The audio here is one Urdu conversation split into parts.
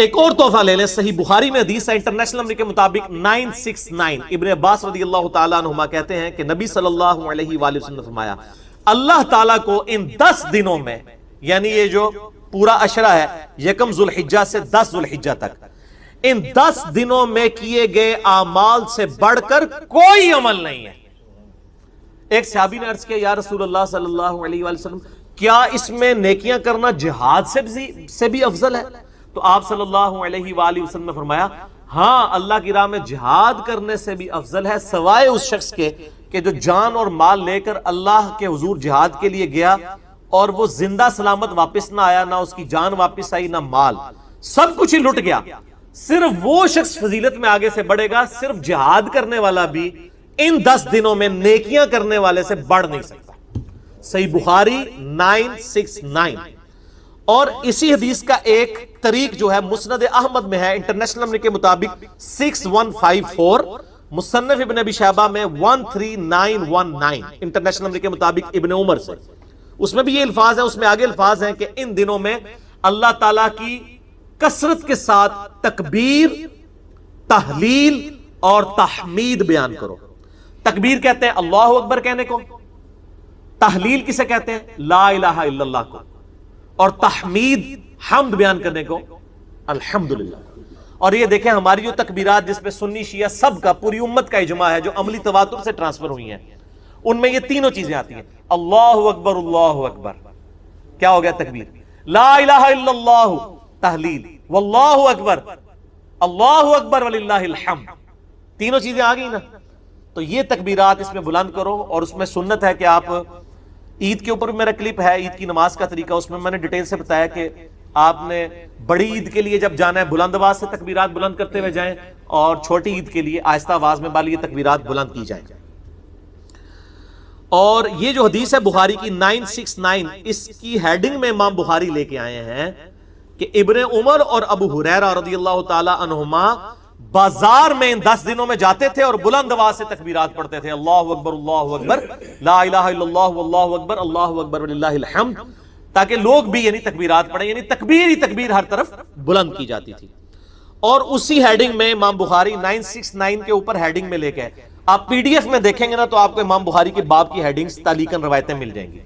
ایک اور تحفہ لے لیں، صحیح بخاری میں حدیث ہے انٹرنیشنل نمبر کے مطابق 969، ابن عباس رضی اللہ تعالیٰ عنہما کہتے ہیں کہ نبی صلی اللہ علیہ وآلہ وسلم نے فرمایا اللہ تعالیٰ کو ان 10 دنوں میں، یعنی یہ جو پورا عشرہ ہے یکم ذوالحجہ سے 10 ذوالحجہ تک، ان 10 دنوں میں کیے گئے اعمال سے بڑھ کر کوئی عمل نہیں ہے۔ ایک صحابی نے عرض کیا یا رسول اللہ صلی اللہ علیہ وآلہ وسلم کیا اس میں نیکیاں کرنا جہاد سے بھی افضل ہے؟ تو آپ صلی اللہ علیہ وآلہ وسلم نے فرمایا ہاں، اللہ کی راہ میں جہاد کرنے سے بھی افضل ہے، سوائے اس شخص کے کہ جو جان اور مال لے کر اللہ کے حضور جہاد کے لیے گیا اور وہ زندہ سلامت واپس نہ آیا، نہ اس کی جان واپس آئی، نہ مال، سب کچھ ہی لٹ گیا، صرف وہ شخص فضیلت میں آگے سے بڑھے گا۔ صرف جہاد کرنے والا بھی ان 10 دنوں میں نیکیاں کرنے والے سے بڑھ نہیں سکتا۔ صحیح بخاری 969۔ اور اسی حدیث کا ایک طریق جو ہے مسند احمد میں ہے انٹرنیشنل نمبر کے مطابق 6154، مصنف ابن ابی شیبہ میں 13919، انٹرنیشنل نمبر کے مطابق ابن عمر سے، اس میں بھی یہ الفاظ ہیں، اس میں آگے الفاظ ہیں کہ ان دنوں میں اللہ تعالیٰ کی کثرت کے ساتھ تکبیر، تحلیل اور تحمید بیان کرو۔ تکبیر کہتے ہیں اللہ اکبر کہنے کو، تحلیل کسے کہتے ہیں لا الہ الا اللہ کو، اور تحمید حمد بیان کرنے کو الحمدللہ۔ اور یہ دیکھیں ہماری جو تکبیرات جس پہ سنی شیعہ سب کا، پوری امت کا اجماع ہے، جو عملی تواتر سے ٹرانسفر ہوئی ہیں، ان میں یہ تینوں چیزیں آتی ہیں، اللہ اکبر اللہ اکبر، کیا ہو گیا تکبیر، لا الہ الا اللہ تحلیل، واللہ اکبر اللہ اکبر وللہ الحمد، تینوں چیزیں آ گئی نا۔ تو یہ تکبیرات اس میں بلند کرو، اور اس میں سنت ہے کہ آپ عید کے اوپر میرا کلپ ہے عید کی نماز کا طریقہ، اس میں نے ڈیٹیل سے بتایا کہ آپ نے بڑی عید کے لیے جب جانا ہے بلند آواز سے تکبیرات بلند کرتے ہوئے جائیں، اور چھوٹی عید کے لیے آہستہ آواز میں بالی تکبیرات بلند کی جائیں۔ اور یہ جو حدیث ہے بخاری کی 969، اس کی ہیڈنگ میں امام بخاری لے کے آئے ہیں کہ ابن عمر اور ابو ہریرہ رضی اللہ تعالی عنہما بازار میں ان 10 دنوں میں جاتے تھے اور بلند آواز سے تکبیرات پڑھتے تھے، اللہ اکبر لا الہ الا اللہ واللہ اکبر اللہ اکبر وللہ الحمد، تاکہ لوگ بھی یعنی تکبیرات پڑھیں، یعنی تکبیر ہی تکبیر ہر طرف بلند کی جاتی تھی۔ اور اسی ہیڈنگ میں امام بخاری 969 کے اوپر ہیڈنگ میں لے کے، آپ پی ڈی ایف میں دیکھیں گے نا تو آپ کو امام بخاری کے باب کی ہیڈنگز تعلیقاً روایتیں مل جائیں گی،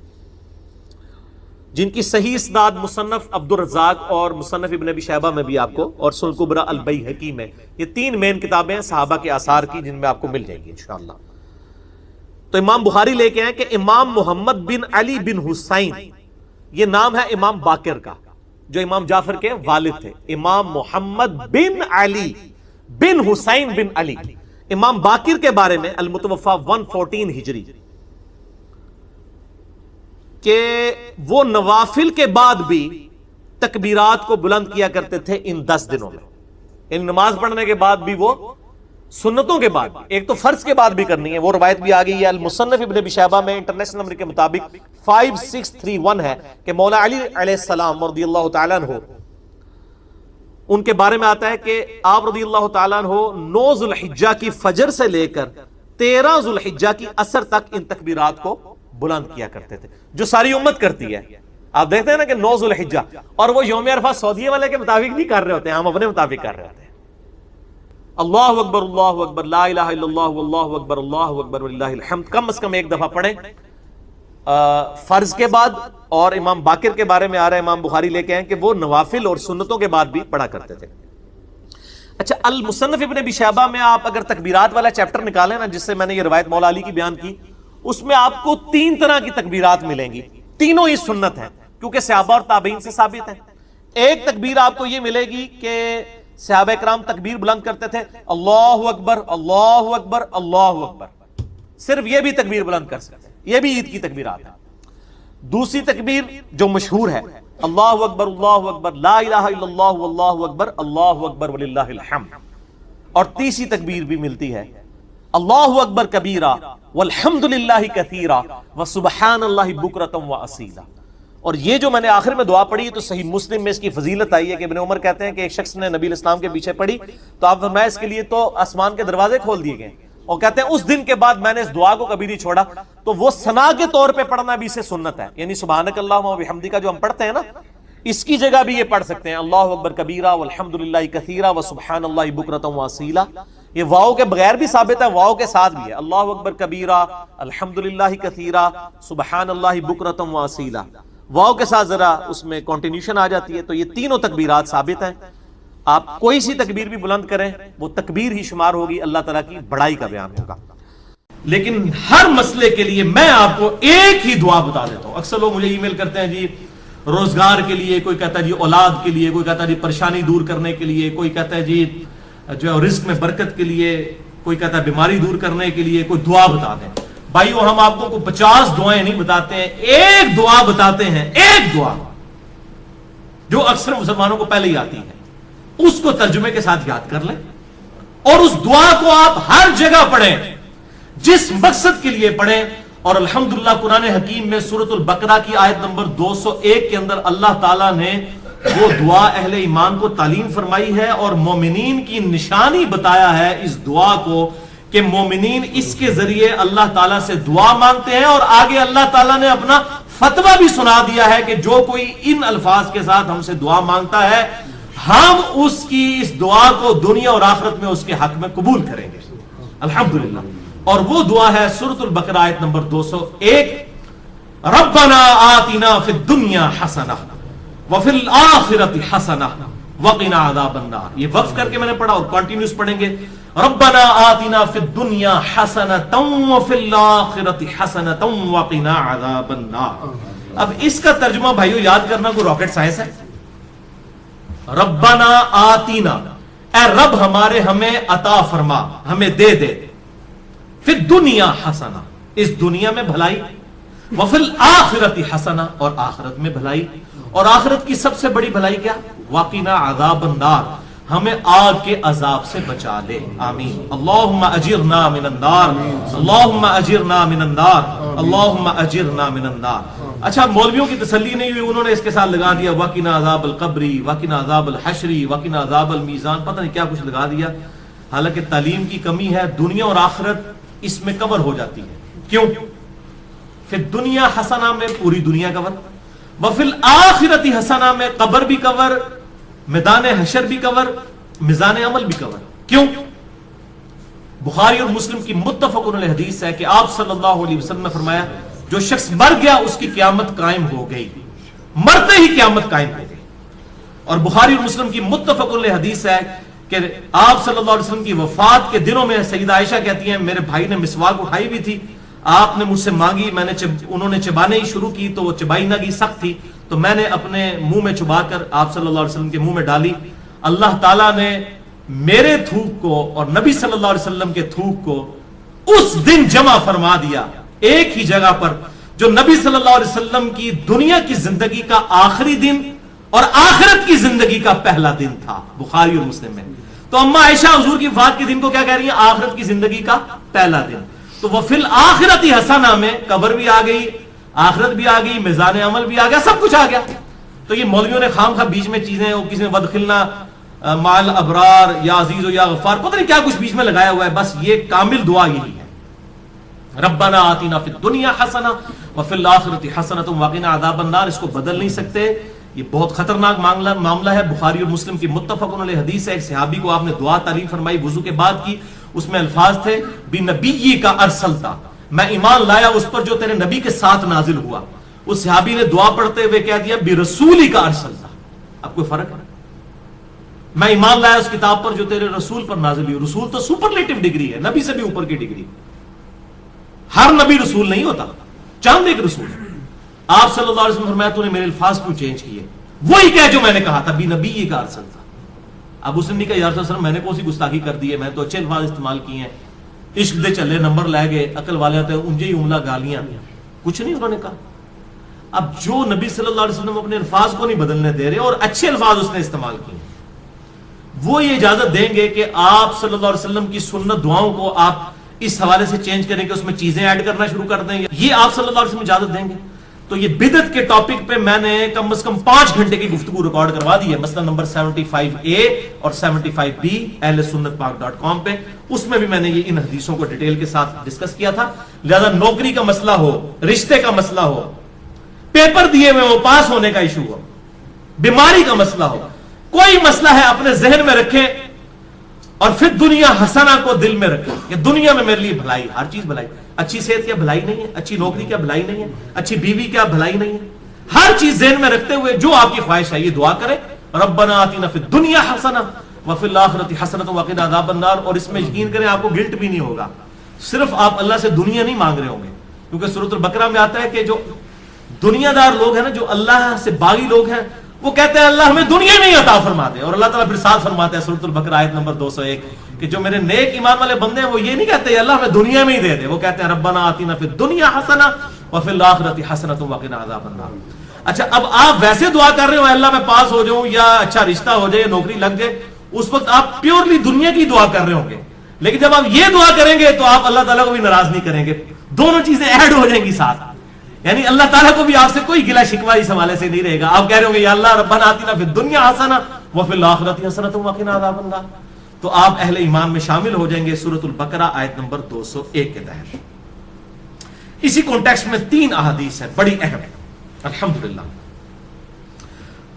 جن کی صحیح اسناد مصنف عبد الرزاق اور مصنف ابن ابی شیبہ میں بھی آپ کو، اور سنن کبری البیہقی میں، یہ 3 مین کتابیں ہیں صحابہ کے آثار کی جن میں آپ کو مل جائیں گی انشاءاللہ۔ تو امام بخاری لے کے آئے کہ امام محمد بن علی بن حسین، یہ نام ہے امام باقر کا جو امام جعفر کے والد تھے، امام محمد بن علی بن حسین بن علی، امام باقر کے بارے میں المتوفا 114 ہجری، کہ وہ نوافل کے بعد بھی تکبیرات کو بلند کیا کرتے تھے ان 10 دنوں میں، ان نماز پڑھنے کے بعد بھی، وہ سنتوں کے بعد، ایک تو فرض کے بعد بھی کرنی ہے، وہ روایت بھی آ گئی ہے المصنف ابن ابی شیبہ میں انٹرنیشنل نمبر کے مطابق 5631 ہے کہ مولا علی علیہ السلام رضی اللہ تعالیٰ عنہ، ان کے بارے میں آتا ہے کہ آپ رضی اللہ تعالیٰ عنہ 9 ذوالحجہ کی فجر سے لے کر 13 ذوالحجہ کی عصر تک ان تکبیرات کو بلند کیا کرتے تھے، جو ساری امت کرتی ہے۔ آپ دیکھتے ہیں نا کہ 9 ذوالحجہ، اور وہ یوم عرفہ سعودیہ والے کے مطابق نہیں کر رہے ہوتے ہیں، ہم اپنے مطابق کر رہے ہوتے ہیں، اللہ اکبر لا الہ الا اللہ واللہ اکبر اللہ اکبر وللہ الحمد، کم از کم ایک دفعہ پڑھیں فرض کے بعد۔ اور امام باقر کے بارے میں آ رہا ہے، امام بخاری لے کے ہیں کہ وہ نوافل اور سنتوں کے بعد بھی پڑھا کرتے تھے۔ اچھا، المصنف ابن ابی شیبہ میں آپ اگر تکبیرات والا چیپٹر نکالیں نا، جس سے میں نے یہ روایت مولا علی کی بیان کی، اس میں آپ کو 3 طرح کی تکبیرات ملیں گی، تینوں ہی سنت ہیں کیونکہ صحابہ اور تابعین سے ثابت ہیں۔ ایک تکبیر آپ کو یہ ملے گی کہ صحابہ کرام تکبیر بلند کرتے تھے، اللہ اکبر اللہ اکبر اللہ اکبر، صرف یہ بھی تکبیر بلند کر سکتے ہیں، یہ بھی عید کی تکبیرات ہیں۔ دوسری تکبیر جو مشہور ہے، اللہ اکبر لا الہ الا اللہ واللہ اکبر اللہ اکبر وللہ الحمد۔ اور تیسری تکبیر بھی ملتی ہے، اللہ اکبر کبیرہ والحمد للہ کثیرہ وسبحان اللہ بکرۃ واصیلا۔ اور یہ جو میں نے آخر میں دعا پڑھی تو صحیح مسلم میں اس کی فضیلت آئی ہے کہ ابن عمر کہتے ہیں کہ ایک شخص نے نبی الاسلام کے پیچھے پڑھی تو آپ فرمایا اس کے لیے تو آسمان کے دروازے کھول دیے گئے، اور کہتے ہیں اس دن کے بعد میں نے اس دعا کو کبھی نہیں چھوڑا۔ تو وہ ثنا کے طور پہ پڑھنا بھی اسے سنت ہے، یعنی سبحانک اللہم و بحمدک جو ہم پڑھتے ہیں نا، اس کی جگہ بھی یہ پڑھ سکتے ہیں اللہ اکبر کبیرہ والحمدللہ کثیرہ وسبحان اللہ بکرۃ واصیلا. یہ واو کے بغیر بھی ثابت ہے, واو کے ساتھ بھی ہے. اللہ اکبر کبیرہ الحمدللہ کثیرہ سبحان اللہ بکرۃ واصیلا, واو کے ساتھ ذرا اس میں کنٹینیوشن آ جاتی ہے. تو یہ تینوں تکبیرات ثابت ہیں. آپ کوئی سی تکبیر بھی بلند کریں وہ تکبیر ہی شمار ہوگی, اللہ تعالیٰ کی بڑائی کا بیان ہوگا. لیکن ہر مسئلے کے لیے میں آپ کو ایک ہی دعا بتا دیتا ہوں. اکثر لوگ مجھے ای میل کرتے ہیں جی روزگار کے لیے, کوئی کہتا ہے جی اولاد کے لیے, کوئی کہتا ہے جی پریشانی دور کرنے کے لیے, کوئی کہتا ہے جی جو رزق میں برکت کے لیے, کوئی کہتا ہے بیماری دور کرنے کے لیے کوئی دعا بتا دیں. بھائیو ہم آپ کو 50 دعائیں نہیں بتاتے ہیں, ایک دعا بتاتے ہیں, ایک دعا جو اکثر مسلمانوں کو پہلے ہی آتی ہے. اس کو ترجمے کے ساتھ یاد کر لیں اور اس دعا کو آپ ہر جگہ پڑھیں جس مقصد کے لیے پڑھیں. اور الحمدللہ قرآن حکیم میں سورۃ البقرہ کی آیت نمبر 201 کے اندر اللہ تعالیٰ نے وہ دعا اہل ایمان کو تعلیم فرمائی ہے اور مومنین کی نشانی بتایا ہے اس دعا کو کہ مومنین اس کے ذریعے اللہ تعالیٰ سے دعا مانگتے ہیں. اور آگے اللہ تعالیٰ نے اپنا فتویٰ بھی سنا دیا ہے کہ جو کوئی ان الفاظ کے ساتھ ہم سے دعا مانگتا ہے ہم اس کی اس دعا کو دنیا اور آخرت میں اس کے حق میں قبول کریں گے. الحمدللہ. اور وہ دعا ہے سورۃ البقرہ آیت نمبر 201 ربنا آتنا فی الدنیا حسنہ وفی الآخرۃ حسنہ وقنا عذاب النار. یہ وقف کر کے میں نے پڑھا اور کنٹینیوس پڑھیں گے. ربنا آتنا فی الدنیا حسنۃ وفی الآخرۃ حسنۃ وقنا عذاب النار. اب اس کا ترجمہ بھائیو یاد کرنا کوئی راکٹ سائنس ہے. ربنا آتینا, اے رب ہمارے ہمیں عطا فرما, ہمیں دے دے. فی الدنیا حسنہ, اس دنیا میں بھلائی. وفی الآخرۃ حسنہ, اور آخرت میں بھلائی. اور آخرت کی سب سے بڑی بھلائی کیا؟ وقنا عذاب النار, ہمیں آگ کے عذاب سے بچا لے. آمین. اللہم اجرنا من النار, اللہم اجرنا من النار, اللہم اجرنا من النار. اچھا مولویوں کی تسلی نہیں ہوئی, انہوں نے اس کے ساتھ لگا دیا وقنا عذاب القبری, وقنا عذاب الحشری, وقنا عذاب المیزان, پتہ نہیں کیا کچھ لگا دیا. حالانکہ تعلیم کی کمی ہے. دنیا اور آخرت اس میں کور ہو جاتی ہے. کیوں؟ پھر دنیا حسنہ میں پوری دنیا کور, وفی الآخرۃ حسنہ میں قبر بھی کور, میدان حشر بھی کور, میزان عمل بھی کور. کیوں؟ بخاری اور مسلم کی متفق علیہ حدیث ہے کہ آپ صلی اللہ علیہ وسلم نے فرمایا جو شخص مر گیا اس کی قیامت قائم ہو گئی, مرتے ہی قیامت قائم ہو گئی. اور بخاری اور مسلم کی متفق علیہ حدیث ہے کہ آپ صلی اللہ علیہ وسلم کی وفات کے دنوں میں سیدہ عائشہ کہتی ہیں میرے بھائی نے مسواک اٹھائی بھی تھی, آپ نے مجھ سے مانگی, میں نے انہوں نے چبانے ہی شروع کی تو وہ چبائی نہ گئی, سخت تھی, تو میں نے اپنے منہ میں چبا کر آپ صلی اللہ علیہ وسلم کے منہ میں ڈالی. اللہ تعالیٰ نے میرے تھوک کو اور نبی صلی اللہ علیہ وسلم کے تھوک کو اس دن جمع فرما دیا ایک ہی جگہ پر جو نبی صلی اللہ علیہ وسلم کی دنیا کی زندگی کا آخری دن اور آخرت کی زندگی کا پہلا دن تھا. بخاری اور مسلم میں. تو اما عائشہ حضور کی وفات کے دن کو کیا کہہ رہی ہیں؟ آخرت کی زندگی کا پہلا دن. تو وہ فی الآخرۃ حسنہ میں قبر بھی آ گئی, آخرت بھی آ گئی, میزان عمل بھی آ گیا, سب کچھ آ گیا. تو یہ مولویوں نے خام خواہ بیچ میں چیزیں, وہ کسی نے ودخلنا مال ابرار یا عزیز و یا غفار, پتہ نہیں کیا کچھ بیچ میں لگایا ہوا ہے. بس یہ کامل دعا یہی ہے, ربنا آتینا فی الدنیا حسنہ وفی الآخرۃ حسنۃ وقنا عذاب النار. اس کو بدل نہیں سکتے, یہ بہت خطرناک معاملہ ہے. بخاری اور مسلم کی متفق علیہ حدیث ہے, ایک صحابی کو آپ نے دعا تعلیم فرمائی وضو کے بعد کی, اس میں الفاظ تھے بنبی کا ارسلتا, میں ایمان لایا اس پر جو تیرے نبی کے ساتھ نازل ہوا. اس صحابی نے دعا پڑھتے ہوئے کہہ دیا برسولی کا ارسلتا. اب کوئی فرق ہے؟ میں ایمان لایا اس کتاب پر جو تیرے رسول پر نازل ہوئی. رسول تو سپرلیٹو ڈگری ہے, نبی سے بھی اوپر کی ڈگری. ہر نبی رسول نہیں ہوتا, چاند ایک رسول ہے. آپ صلی اللہ علیہ وسلم فرمایا تو نے میرے الفاظ کیوں چینج کیے؟ وہی کہہ جو میں نے کہا تھا بنبی کا ارسل تھا. اب اس نے نہیں کہا یا رسول اللہ میں نے کون سی گستاخی کر دی ہے, میں تو اچھے الفاظ استعمال کیے ہیں, عشق دے چلے نمبر لے گئے, عقل والے آتے انجے ہی عملہ گالیاں, کچھ نہیں انہوں نے کہا. اب جو نبی صلی اللہ علیہ وسلم اپنے الفاظ کو نہیں بدلنے دے رہے اور اچھے الفاظ اس نے استعمال کیے, وہ یہ اجازت دیں گے کہ آپ صلی اللہ علیہ وسلم کی سنت دعاؤں کو آپ اس حوالے سے چینج کریں کہ اس میں چیزیں ایڈ کرنا شروع کر دیں, یہ آپ صلی اللہ علیہ وسلم اجازت دیں گے؟ تو یہ بدعت کے ٹاپک پہ میں نے کم از کم 5 گھنٹے کی گفتگو ریکارڈ کروا دی ہے, مسئلہ نمبر 75A اور 75B اہل سنت پاک.com پہ. اس میں بھی میں نے یہ ان حدیثوں کو ڈیٹیل کے ساتھ ڈسکس کیا تھا. لہذا نوکری کا مسئلہ ہو, رشتے کا مسئلہ ہو, پیپر دیے ہوئے وہ پاس ہونے کا ایشو ہو, بیماری کا مسئلہ ہو، کوئی مسئلہ ہے اپنے ذہن میں رکھیں اور پھر دنیا حسنہ کو دل میں رکھیں کہ دنیا میں میرے لیے بھلائی، ہر چیز بھلائی، اچھی صحت کیا بھلائی نہیں ہے، اچھی نوکری کیا بھلائی نہیں ہے، اچھی بیوی کیا بھلائی نہیں ہے، ہر چیز ذہن میں رکھتے ہوئے جو آپ کی خواہش ہے یہ دعا کریں، ربنا آتنا فی الدنیا حسنہ وفی الآخرۃ حسنۃ وقنا عذاب النار، اور اس میں یقین کریں آپ کو گلٹ بھی نہیں ہوگا، صرف آپ اللہ سے دنیا نہیں مانگ رہے ہوں گے، کیونکہ سورۃ البقرہ میں آتا ہے کہ جو دنیا دار لوگ ہیں نا، جو اللہ سے باغی لوگ ہیں، وہ کہتے ہیں اللہ ہمیں دنیا میں ہی عطا فرما دے، اور اللہ تعالیٰ پھر ساتھ فرماتا ہے سورۃ البقرہ آیت نمبر 201 کہ جو میرے نیک ایمان والے بندے ہیں وہ یہ نہیں کہتے اللہ ہمیں دنیا میں ہی دے دے، وہ کہتے ہیں ربنا آتنا فی الدنیا حسنہ وفی الآخرۃ حسنۃ وقنا عذاب النار۔ اچھا اب آپ ویسے دعا کر رہے ہو اللہ میں پاس ہو جاؤں یا اچھا رشتہ ہو جائے یا نوکری لگ جائے، اس وقت آپ پیورلی دنیا کی دعا کر رہے ہوں گے، لیکن جب آپ یہ دعا کریں گے تو آپ اللہ تعالیٰ کو بھی ناراض نہیں کریں گے، دونوں چیزیں ایڈ ہو جائیں گی ساتھ، یعنی اللہ تعالیٰ کو بھی آپ سے کوئی گلہ شکوہ اس حوالے سے نہیں رہے گا، آپ کہہ رہے ہوں گے یا اللہ ربنا آتنا فی الدنیا حسنہ وفی الآخرۃ حسنۃ وقنا عذاب النار، تو آپ اہل ایمان میں شامل ہو جائیں گے سورۃ البقرہ آیت نمبر 201 کے تحت۔ اسی کانٹیکسٹ میں 3 احادیث ہیں بڑی اہم، الحمدللہ۔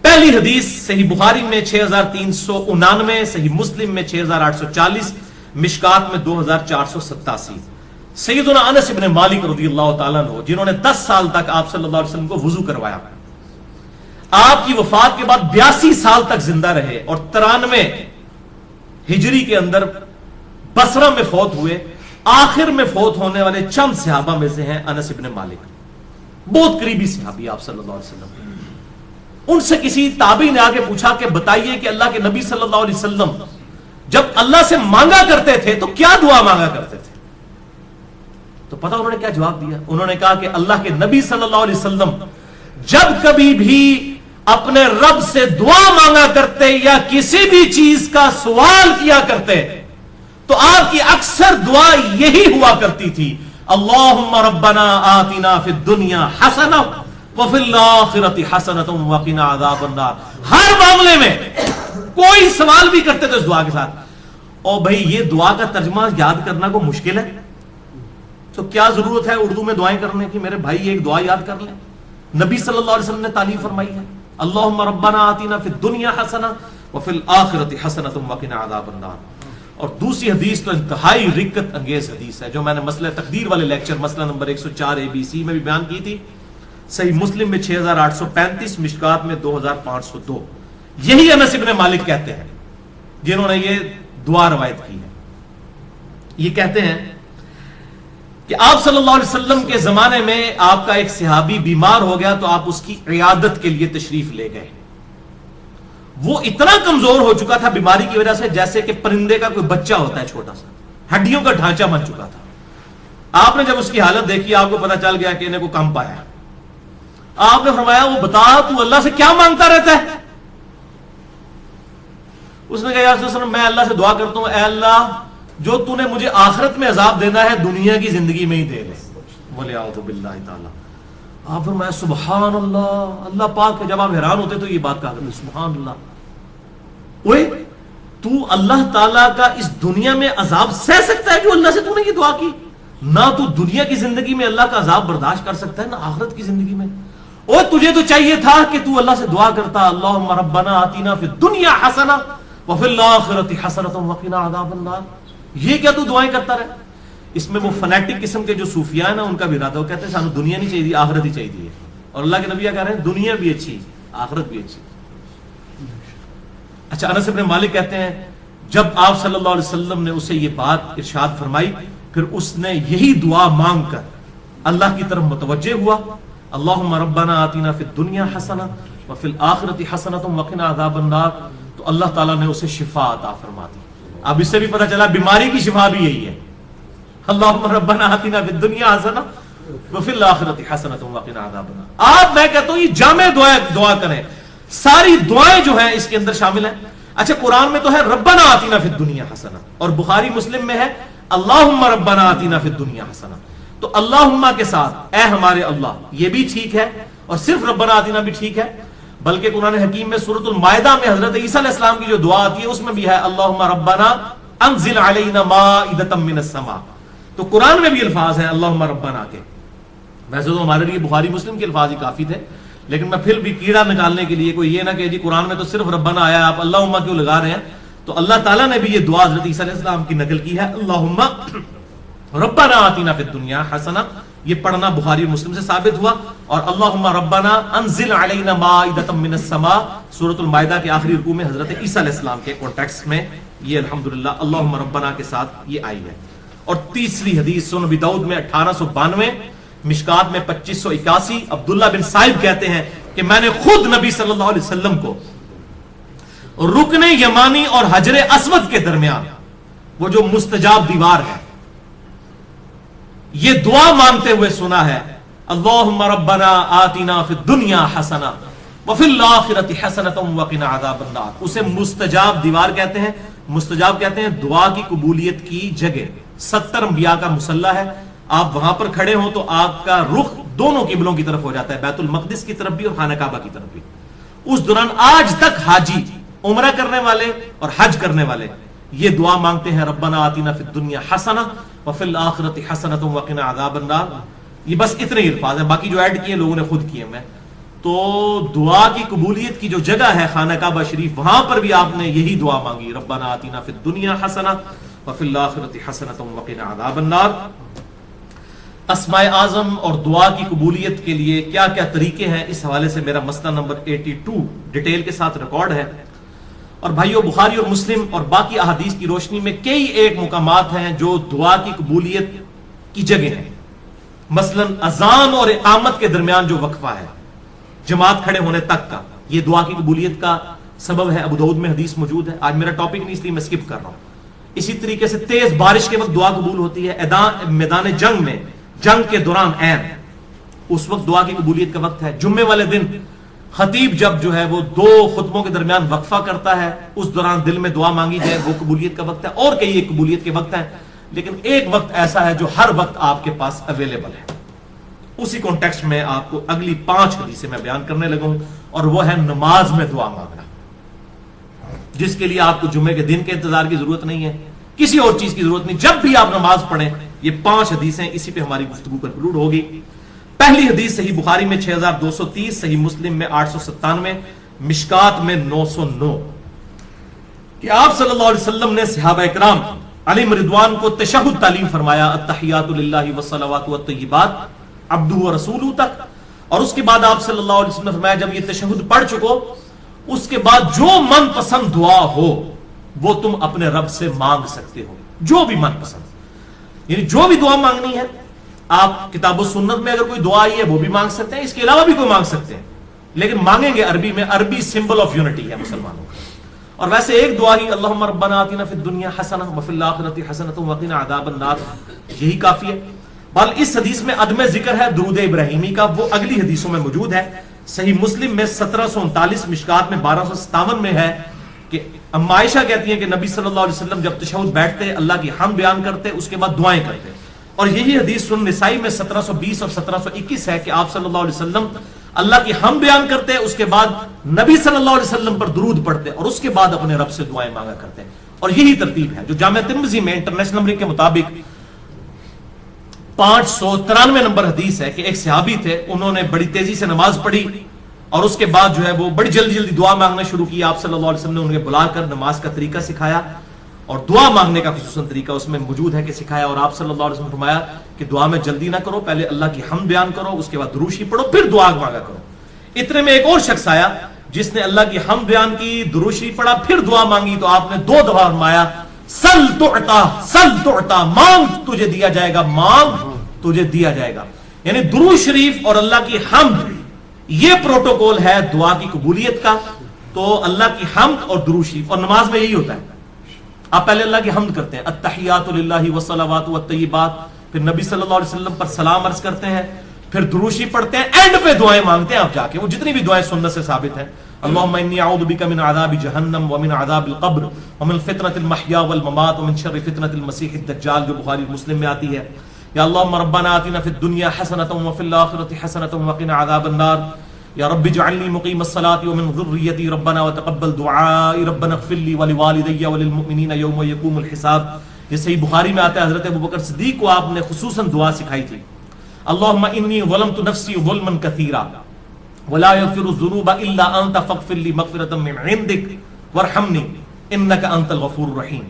پہلی حدیث صحیح بخاری میں 6399، صحیح مسلم میں 6840، مشکات میں 2487، سیدنا انس ابن مالک رضی اللہ تعالیٰ عنہ جنہوں نے 10 سال تک آپ صلی اللہ علیہ وسلم کو وضو کروایا، آپ کی وفات کے بعد 82 سال تک زندہ رہے اور 93 ہجری کے اندر بصرہ میں فوت ہوئے، آخر میں فوت ہونے والے چند صحابہ میں سے ہیں انس ابن مالک، بہت قریبی صحابی آپ صلی اللہ علیہ وسلم۔ ان سے کسی تابعی نے آگے پوچھا کہ بتائیے کہ اللہ کے نبی صلی اللہ علیہ وسلم جب اللہ سے مانگا کرتے تھے تو کیا دعا مانگا کرتے تھے؟ تو پتہ انہوں نے کیا جواب دیا؟ انہوں نے کہا کہ اللہ کے نبی صلی اللہ علیہ وسلم جب کبھی بھی اپنے رب سے دعا مانگا کرتے یا کسی بھی چیز کا سوال کیا کرتے تو آپ کی اکثر دعا یہی ہوا کرتی تھی، اللہم ربنا آتنا فی الدنیا حسنہ وفی الآخرۃ حسنۃ وقنا عذاب النار۔ ہر معاملے میں کوئی سوال بھی کرتے تھے اس دعا کے ساتھ۔ اور بھائی یہ دعا کا ترجمہ یاد کرنا کو مشکل ہے تو کیا ضرورت ہے اردو میں دعائیں کرنے کی؟ میرے بھائی ایک دعا یاد کر لیں، نبی صلی اللہ علیہ وسلم نے تعلیم فرمائی ہے، اللہم ربنا آتنا فی الدنیا حسنہ وفی الآخرۃ حسنۃ وقنا عذاب النار۔ اور دوسری حدیث تو انتہائی رکت انگیز حدیث ہے جو میں نے مسئلہ تقدیر والے لیکچر مسئلہ نمبر 104 ABC میں بھی بیان کی تھی، صحیح مسلم میں 6835، مشکات میں 2502۔ یہی انس ابن مالک کہتے ہیں جنہوں نے یہ دعا روایت کی ہے، یہ کہتے ہیں کہ آپ صلی اللہ علیہ وسلم کے زمانے میں آپ کا ایک صحابی بیمار ہو گیا تو آپ اس کی عیادت کے لیے تشریف لے گئے، وہ اتنا کمزور ہو چکا تھا بیماری کی وجہ سے جیسے کہ پرندے کا کوئی بچہ ہوتا ہے چھوٹا سا، ہڈیوں کا ڈھانچہ بن چکا تھا۔ آپ نے جب اس کی حالت دیکھی آپ کو پتا چل گیا کہ انہیں کو کم پایا، آپ نے فرمایا وہ بتا تو اللہ سے کیا مانگتا رہتا ہے؟ اس نے کہا یا رسول اللہ میں اللہ سے دعا کرتا ہوں اے اللہ جو تو نے مجھے آخرت میں عذاب دینا ہے دنیا کی زندگی میں ہی دے لے، وَلِعَوْذُ بِاللَّهِ تعالی۔ آپ فرمایا سبحان اللہ، اللہ پاک ہے۔ جب آپ حیران ہوتے تو یہ بات کہا کرتے سبحان اللہ، اوے تو اللہ تعالیٰ کا اس دنیا میں عذاب سہ سکتا ہے جو اللہ سے تو نے یہ دعا کی؟ نہ تو دنیا کی زندگی میں اللہ کا عذاب برداشت کر سکتا ہے نہ آخرت کی زندگی میں، اور تجھے تو چاہیے تھا کہ تو اللہ سے دعا کرتا اللہم ربنا آتنا فی الدنیا حسنہ وفی الآخرۃ حسنۃ وقنا عذاب النار۔ یہ کیا تو دعائیں کرتا رہے؟ اس میں وہ فنیٹک قسم کے جو صوفیاء ہیں نا ان کا بھی ارادہ، وہ کہتے ہیں سانو دنیا نہیں چاہیے آخرت ہی چاہیے، اور اللہ کے نبی کہہ رہے ہیں دنیا بھی اچھی آخرت بھی اچھی۔ اچھا انس ابن مالک کہتے ہیں جب آپ صلی اللہ علیہ وسلم نے اسے یہ بات ارشاد فرمائی پھر اس نے یہی دعا مانگ کر اللہ کی طرف متوجہ ہوا، اللہم ربنا آتنا فی الدنیا حسنہ وفی الآخرۃ حسنۃ وقنا عذاب النار، تو اللہ تعالیٰ نے اسے شفا عطا فرما دی۔ اب اس سے بھی پتہ چلا بیماری کی شفا بھی یہی ہے، اللہم ربنا آتنا فی الدنیا حسنہ وفی الآخرۃ حسنۃ وقنا عذاب النار۔ آپ میں کہتا ہوں یہ جامع دعا کریں، ساری دعائیں جو ہیں اس کے اندر شامل ہیں۔ اچھا قرآن میں تو ہے ربنا آتنا فی الدنیا حسنہ، اور بخاری مسلم میں ہے اللہم ربنا آتنا فی الدنیا حسنہ، تو اللہم کے ساتھ اے ہمارے اللہ یہ بھی ٹھیک ہے اور صرف ربنا آتنا بھی ٹھیک ہے، بلکہ قرآن حکیم میں سورۃ المائدہ میں حضرت عیسیٰ علیہ السلام کی جو دعا آتی ہے اس میں بھی ہے اللہم ربنا انزل علینا مائدۃ من السماء، تو قرآن میں بھی الفاظ ہیں اللہم ربنا کے۔ ویسے تو ہمارے لیے بخاری مسلم کے الفاظ ہی کافی تھے، لیکن میں پھر بھی کیڑا نکالنے کے لیے، کوئی یہ نہ کہ جی قرآن میں تو صرف ربنا آیا، آپ اللہم کیوں لگا رہے ہیں؟ تو اللہ تعالیٰ نے بھی یہ دعا حضرت عیسیٰ علیہ السلام کی نقل کی ہے، اللہم ربنا آتنا فی الدنیا حسنہ، یہ پڑھنا بخاری اور مسلم سے ثابت ہوا. اور اللہم ربنا انزل علینا مائدۃ من السماء، سورۃ المائدہ کے آخری رکوع میں حضرت عیسیٰ علیہ السلام کے کانٹیکسٹ میں یہ الحمدللہ اللہم ربنا کے ساتھ یہ آئی ہے. اور تیسری حدیث سنن ابی داؤد میں 1892، مشکات میں 2581، عبداللہ بن صائب کہتے ہیں کہ میں نے خود نبی صلی اللہ علیہ وسلم کو رکن یمانی اور حجر اسود کے درمیان وہ جو مستجاب دیوار ہے یہ دعا مانگتے ہوئے سنا ہے، اللہم ربنا آتنا فی الدنیا حسنہ وفی الآخرۃ حسنۃ وقنا عذاب النار. اسے مستجاب دیوار کہتے ہیں. مستجاب کہتے ہیں دعا کی قبولیت کی جگہ. 70 انبیاء کا مصلی ہے، آپ وہاں پر کھڑے ہوں تو آپ کا رخ دونوں قبلوں کی طرف ہو جاتا ہے، بیت المقدس کی طرف بھی اور خانہ کعبہ کی طرف بھی. اس دوران آج تک حاجی، عمرہ کرنے والے اور حج کرنے والے یہ دعا مانگتے ہیں، ربنا آتنا فی الدنیا حسنہ وفی الآخرۃ حسنۃ وقنا عذاب النار. یہ بس اتنے ہی الفاظ ہیں، باقی جو ایڈ کیے لوگوں نے خود کیے. میں تو دعا کی قبولیت کی جو جگہ ہے خانہ کعبہ شریف، وہاں پر بھی آپ نے یہی دعا مانگی، ربنا آتنا فی الدنیا حسنہ وفی الآخرۃ حسنۃ وقنا عذاب النار. اسماء اعظم اور دعا کی قبولیت کے لیے کیا کیا طریقے ہیں، اس حوالے سے میرا مسئلہ نمبر 82 ڈیٹیل کے ساتھ ریکارڈ ہے. اور بھائیو، بخاری اور مسلم اور باقی احادیث کی روشنی میں کئی ایک مقامات ہیں جو دعا کی قبولیت کی جگہ ہیں. مثلا اذان اور اقامت کے درمیان جو وقفہ ہے جماعت کھڑے ہونے تک کا، یہ دعا کی قبولیت کا سبب ہے. ابو داؤد میں حدیث موجود ہے. آج میرا ٹاپک نہیں اس لیے میں سکپ کر رہا ہوں. اسی طریقے سے تیز بارش کے وقت دعا قبول ہوتی ہے. میدان جنگ میں، جنگ کے دوران عین، اس وقت دعا کی قبولیت کا وقت ہے. جمعے والے دن خطیب جب جو ہے وہ 2 خطبوں کے درمیان وقفہ کرتا ہے، اس دوران دل میں دعا مانگی جائے، وہ قبولیت کا وقت ہے. اور کئی ایک قبولیت کے وقت ہیں، لیکن ایک وقت ایسا ہے جو ہر وقت آپ کے پاس اویلیبل ہے. اسی کانٹیکسٹ میں آپ کو اگلی 5 حدیثیں میں بیان کرنے لگا ہوں، اور وہ ہے نماز میں دعا مانگنا، جس کے لیے آپ کو جمعے کے دن کے انتظار کی ضرورت نہیں ہے، کسی اور چیز کی ضرورت نہیں. جب بھی آپ نماز پڑھیں، یہ 5 حدیثیں اسی پہ ہماری گفتگو کنکلوڈ ہوگی. پہلی حدیث صحیح بخاری میں 6230، صحیح مسلم میں 897، مشکات میں 909، کہ آپ صلی اللہ علیہ وسلم نے صحابہ اکرام علیہم رضوان کو تشہد تعلیم فرمایا، التحیات للہ والصلوات والطیبات عبدہ ورسولہ تک. اور اس کے بعد آپ صلی اللہ علیہ وسلم نے فرمایا جب یہ تشہد پڑھ چکو، اس کے بعد جو من پسند دعا ہو وہ تم اپنے رب سے مانگ سکتے ہو، جو بھی من پسند، یعنی جو بھی دعا مانگنی ہے. آپ کتاب و سنت میں اگر کوئی دعا آئی ہے وہ بھی مانگ سکتے ہیں، اس کے علاوہ بھی کوئی مانگ سکتے ہیں، لیکن مانگیں گے عربی میں. عربی سمبل آف یونٹی ہے مسلمانوں کا. اور ویسے ایک دعا ہی اللہم ربنا آتنا فی الدنیا حسنہ وفی الآخرۃ حسنۃ وقنا عذاب النار، یہی کافی ہے. بل اس حدیث میں عدم ذکر ہے درود ابراہیمی کا، وہ اگلی حدیثوں میں موجود ہے. صحیح مسلم میں 1739، مشکات میں 1257 میں ہے کہ اما عائشہ کہتی ہیں کہ نبی صلی اللہ علیہ وسلم جب تشہد بیٹھتے اللہ کی حمد بیان کرتے، اس کے بعد دعائیں کرتے. اور یہی حدیث سنن نسائی میں 1720 اور 1721 ہے کہ آپ صلی اللہ علیہ وسلم اللہ کی حمد بیان کرتے، اس کے بعد نبی صلی اللہ علیہ وسلم پر درود پڑھتے، اور اس کے بعد اپنے رب سے دعائیں مانگا کرتے. اور یہی ترتیب ہے جو جامع ترمذی میں انٹرنیشنل نمبر کے مطابق 593 نمبر حدیث ہے کہ ایک صحابی تھے، انہوں نے بڑی تیزی سے نماز پڑھی اور اس کے بعد جو ہے وہ بڑی جلدی جلدی دعا مانگنا شروع کی. آپ صلی اللہ علیہ وسلم نے انہیں بلا کر نماز کا طریقہ سکھایا، اور دعا مانگنے کا خصوصاً طریقہ اس میں موجود ہے کہ سکھایا. اور آپ صلی اللہ علیہ وسلم نے فرمایا کہ دعا میں جلدی نہ کرو، پہلے اللہ کی حمد بیان کرو، اس کے بعد درود شریف پڑھو، پھر دعا مانگا کرو. اتنے میں ایک اور شخص آیا جس نے اللہ کی حمد بیان کی، درود شریف پڑھا، پھر دعا مانگی. تو آپ نے 2 دفعہ فرمایا سل تعطا، سل تعطا، مانگ تجھے دیا جائے گا، مانگ تجھے دیا جائے گا. یعنی درود شریف اور اللہ کی حمد یہ پروٹوکول ہے دعا کی قبولیت کا. تو اللہ کی حمد اور درود شریف، اور نماز میں یہی ہوتا ہے، آپ پہلے اللہ کی حمد کرتے ہیں، التحیات للہ والصلوات والطیبات، پھر نبی صلی اللہ علیہ وسلم پر سلام عرض کرتے ہیں، پھر درود شریف پڑھتے ہیں، اینڈ پہ دعائیں مانگتے ہیں. آپ جا کے وہ جتنی بھی دعائیں سنت سے ثابت ہیں، اللہم انی اعوذ بک من عذاب جہنم ومن عذاب القبر ومن فتنة المحیا والممات ومن شر فتنة المسیح الدجال، جو بخاری مسلم میں آتی ہے. یا اللہم ربنا آتنا فی الدنیا حسنۃ وفی الآخرۃ حسنۃ وقنا عذاب النار. یا رب اجعلنی مقیم الصلاۃ ومن ذریتی ربنا وتقبل دعائی ربنا اغفر لی ولوالدی وللمؤمنین یوم یقوم الحساب. یہ صحیح بخاری میں آتا ہے، حضرت ابوبکر صدیق کو آپ نے خصوصاً دعا سکھائی تھی، اللہم انی ظلمت نفسی ظلما کثیرا ولا یغفر الذنوب الا انت فاغفر لي مغفرة من عندك وارحمني انك انت الغفور الرحیم.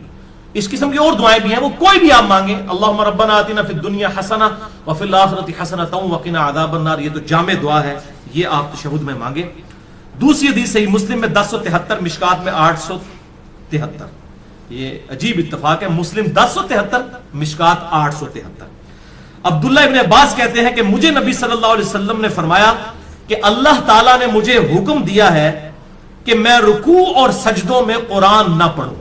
اس قسم کی اور دعائیں بھی ہیں، وہ کوئی بھی آپ مانگیں. اللہم ربنا آتنا فی الدنیا حسنہ وفی الآخرۃ حسنۃ وقنا عذاب النار، یہ تو جامع دعا ہے، یہ آپ تشہد میں مانگیں. دوسری حدیث صحیح مسلم میں 1073، مشکات میں 873. یہ عجیب اتفاق ہے، مسلم 1073، مشکات 873. عبداللہ ابن عباس کہتے ہیں کہ مجھے نبی صلی اللہ علیہ وسلم نے فرمایا کہ اللہ تعالیٰ نے مجھے حکم دیا ہے کہ میں رکوع اور سجدوں میں قرآن نہ پڑھوں.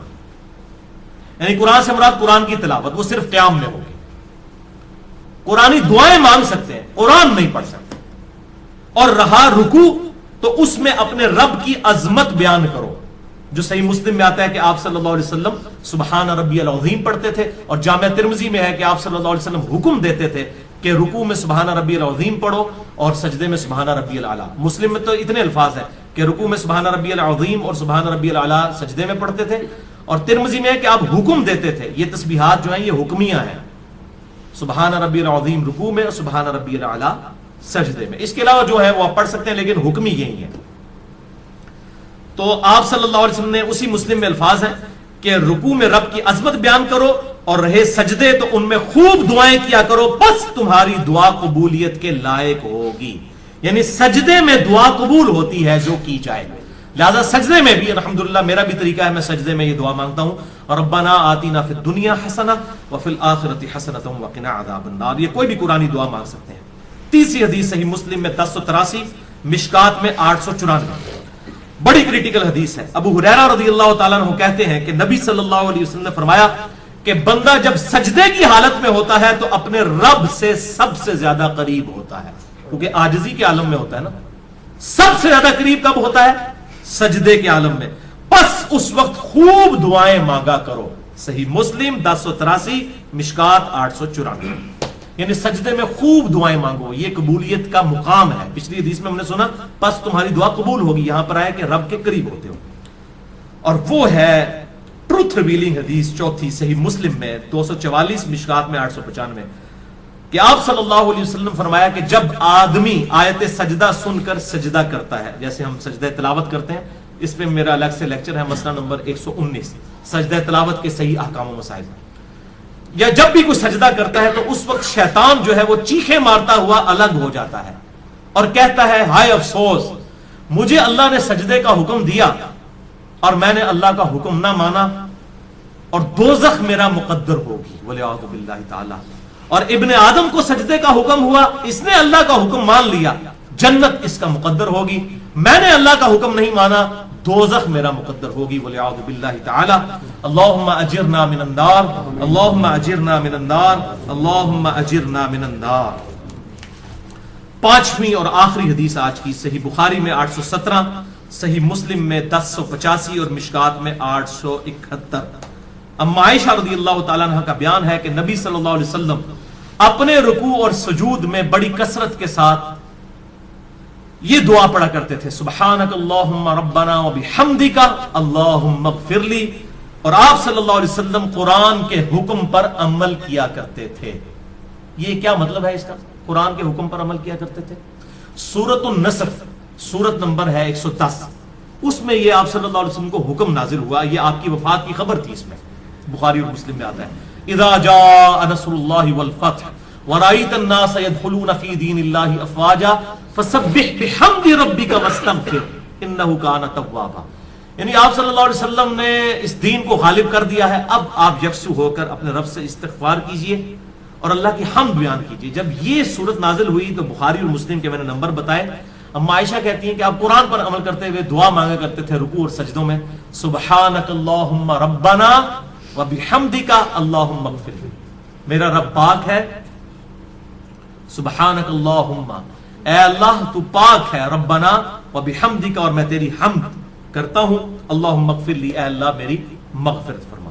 یعنی قرآن سے مراد قرآن کی تلاوت، وہ صرف قیام میں ہوگی. قرآنی دعائیں مانگ سکتے ہیں، قرآن نہیں پڑھ سکتے. اور رہا رکوع تو اس میں اپنے رب کی عظمت بیان کرو، جو صحیح مسلم میں آتا ہے کہ آپ صلی اللہ علیہ وسلم سبحان ربی العظیم پڑھتے تھے، اور جامع ترمذی میں ہے کہ آپ صلی اللہ علیہ وسلم حکم دیتے تھے کہ رکوع میں سبحان ربی العظیم پڑھو اور سجدے میں سبحان ربی الاعلی. مسلم میں تو اتنے الفاظ ہیں کہ رکوع میں سبحان ربی العظیم اور سبحان ربی الاعلی سجدے میں پڑھتے تھے، اور ترمذی میں ہے کہ آپ حکم دیتے تھے. یہ تسبیحات جو ہیں یہ حکمیہ ہیں، سبحان ربی العظیم رکوع میں اور سبحان ربی الاعلی سجدے میں. اس کے علاوہ جو ہے وہ آپ پڑھ سکتے ہیں، لیکن حکمی یہی ہے. تو آپ صلی اللہ علیہ وسلم نے اسی مسلم میں الفاظ ہیں کہ رکوع میں رب کی عظمت بیان کرو، اور رہے سجدے تو ان میں خوب دعائیں کیا کرو، بس تمہاری دعا قبولیت کے لائق ہوگی. یعنی سجدے میں دعا قبول ہوتی ہے جو کی جائے. لہذا سجدے میں بھی الحمدللہ میرا بھی طریقہ ہے، میں سجدے میں یہ دعا مانگتا ہوں، ربنا آتینا فی الدنیا حسنہ وفی الآخرۃ حسنۃ وقنا عذاب النار. یہ کوئی بھی قرآنی دعا مانگ سکتے ہیں. تیسری حدیث صحیح مسلم میں 1083، مشکات میں 894، بڑی کریٹیکل حدیث ہے. ابو ہریرہ رضی اللہ تعالیٰ عنہ کہتے ہیں کہ نبی صلی اللہ علیہ وسلم نے فرمایا کہ بندہ جب سجدے کی حالت میں ہوتا ہے تو اپنے رب سے سب سے زیادہ قریب ہوتا ہے، کیونکہ عاجزی کے عالم میں ہوتا ہے نا. سب سے زیادہ قریب کب ہوتا ہے؟ سجدے کے عالم میں. بس اس وقت خوب دعائیں مانگا کرو. صحیح مسلم 1083، مشکات 894. یعنی سجدے میں خوب دعائیں مانگو، یہ قبولیت کا مقام ہے. پچھلی حدیث میں ہم نے سنا پس تمہاری دعا قبول ہوگی، یہاں پر آیا کہ رب کے قریب ہوتے ہو. اور وہ ہے ٹروتھ ریویلنگ حدیث چوتھی صحیح مسلم میں 244، مشکات میں 895، کہ آپ صلی اللہ علیہ وسلم فرمایا کہ جب آدمی آیت سجدہ سن کر سجدہ کرتا ہے، جیسے ہم سجدہ تلاوت کرتے ہیں، اس پہ میرا الگ سے لیکچر ہے، مسئلہ نمبر 119، سجدہ تلاوت کے صحیح احکام و مسائل. یا جب بھی کوئی سجدہ کرتا ہے تو اس وقت شیطان جو ہے وہ چیخیں مارتا ہوا الگ ہو جاتا ہے اور کہتا ہے ہائے افسوس، مجھے اللہ نے سجدے کا حکم دیا اور میں نے اللہ کا حکم نہ مانا، اور دوزخ میرا مقدر ہوگی والعیاذ باللہ تعالی. اور ابن آدم کو سجدے کا حکم ہوا، اس نے اللہ کا حکم مان لیا، جنت اس کا مقدر ہوگی. میں نے اللہ کا حکم نہیں مانا، دوزخ میرا مقدر ہوگی والعیاذ باللہ تعالی. اللہم اجرنا من النار، اللہم اجرنا من النار، اللہم اجرنا من النار. پانچویں اور آخری حدیث آج کی صحیح بخاری میں 817، صحیح مسلم میں 1085 اور مشکات میں 871. اما عائشہ رضی اللہ تعالیٰ عنہ کا بیان ہے کہ نبی صلی اللہ علیہ وسلم اپنے رکوع اور سجود میں بڑی کثرت کے ساتھ یہ دعا پڑھا کرتے تھے، سبحانک اللہم ربنا وبحمدک اللہم اغفر لی. اور آپ صلی اللہ علیہ وسلم قرآن کے حکم پر عمل کیا کرتے تھے. یہ کیا مطلب ہے اس کا؟ قرآن کے حکم پر عمل کیا کرتے تھے. سورۃ النصر سورت نمبر ہے 110، اس میں یہ آپ صلی اللہ علیہ وسلم کو حکم نازل ہوا. یہ آپ کی وفات کی خبر تھی، اس میں بخاری اور مسلم میں آتا ہے اذا جاء نصر اللہ والفتح ورأيت الناس يدخلون في دين الله افواجا فسبح بحمد ربك واستغفر انه كان توابا. یعنی آپ صلی اللہ علیہ وسلم نے اس دین کو غالب کر دیا ہے، اب آپ یکسو ہو کر اپنے رب سے استغفار کیجئے اور اللہ کی حمد بیان کیجئے. جب یہ صورت نازل ہوئی تو بخاری اور مسلم کے میں نے نمبر بتائے. اما عائشہ کہتی ہیں کہ آپ قرآن پر عمل کرتے ہوئے دعا مانگا کرتے تھے رکوع اور سجدوں میں، سبحانک اللہم ربنا وبحمدک اللہم اغفر لی. میرا رب پاک ہے، سبحانک اللہم، اے اللہ تو پاک ہے، ربنا وبحمدک، اور میں تیری حمد کرتا ہوں، اللہم اغفر لی، اے اللہ میری مغفرت فرما.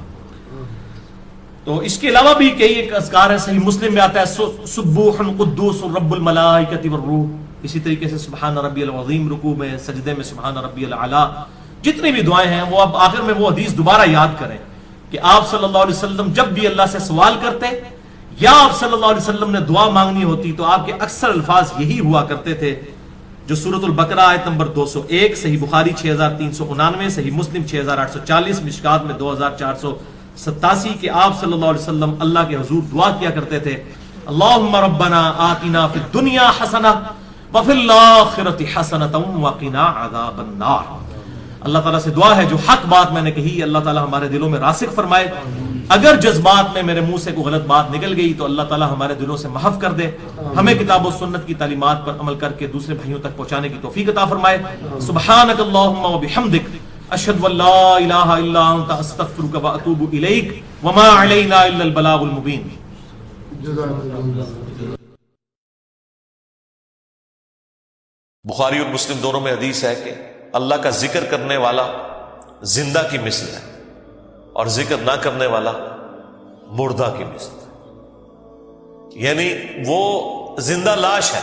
تو اس کے علاوہ بھی کئی ایک اذکار ہیں. صحیح مسلم میں آتا ہے سبوح قدوس رب الملائکۃ والروح. اسی طریقے سے سبحان ربی العظیم رکوع میں، سجدے میں سبحان ربی الاعلی. جتنی بھی دعائیں ہیں وہ اب آخر میں وہ حدیث دوبارہ یاد کریں کہ آپ صلی اللہ علیہ وسلم جب بھی اللہ سے سوال کرتے یا آپ صلی اللہ علیہ وسلم نے دعا مانگنی ہوتی تو آپ کے اکثر الفاظ یہی ہوا کرتے تھے جو سورۃ البقرہ آیت نمبر 201، صحیح بخاری 6399، صحیح مسلم 6840، مشکات میں 2487، کہ آپ صلی اللہ علیہ وسلم اللہ کے حضور دعا کیا کرتے تھے، اللہم ربنا آتنا فی الدنیا حسنہ وفی الآخرۃ حسنۃ وقنا عذاب النار۔ اللہ تعالیٰ سے دعا ہے جو حق بات میں نے کہی اللہ تعالیٰ ہمارے دلوں میں راسخ فرمائے، اگر جذبات میں میرے منہ سے کوئی غلط بات نکل گئی تو اللہ تعالیٰ ہمارے دلوں سے محف کر دے، ہمیں کتاب و سنت کی تعلیمات پر عمل کر کے دوسرے بھائیوں تک پہنچانے کی توفیق عطا فرمائے۔ سبحانک اللہم و بحمدک، اشہد ان لا الہ الا انت، استغفرک و اتوب الیک، وما علینا الا البلاغ المبین۔ بخاری اور مسلم دونوں میں حدیث ہے کہ اللہ کا ذکر کرنے والا زندہ کی مثل ہے اور ذکر نہ کرنے والا مردہ کی مثل ہے، یعنی وہ زندہ لاش ہے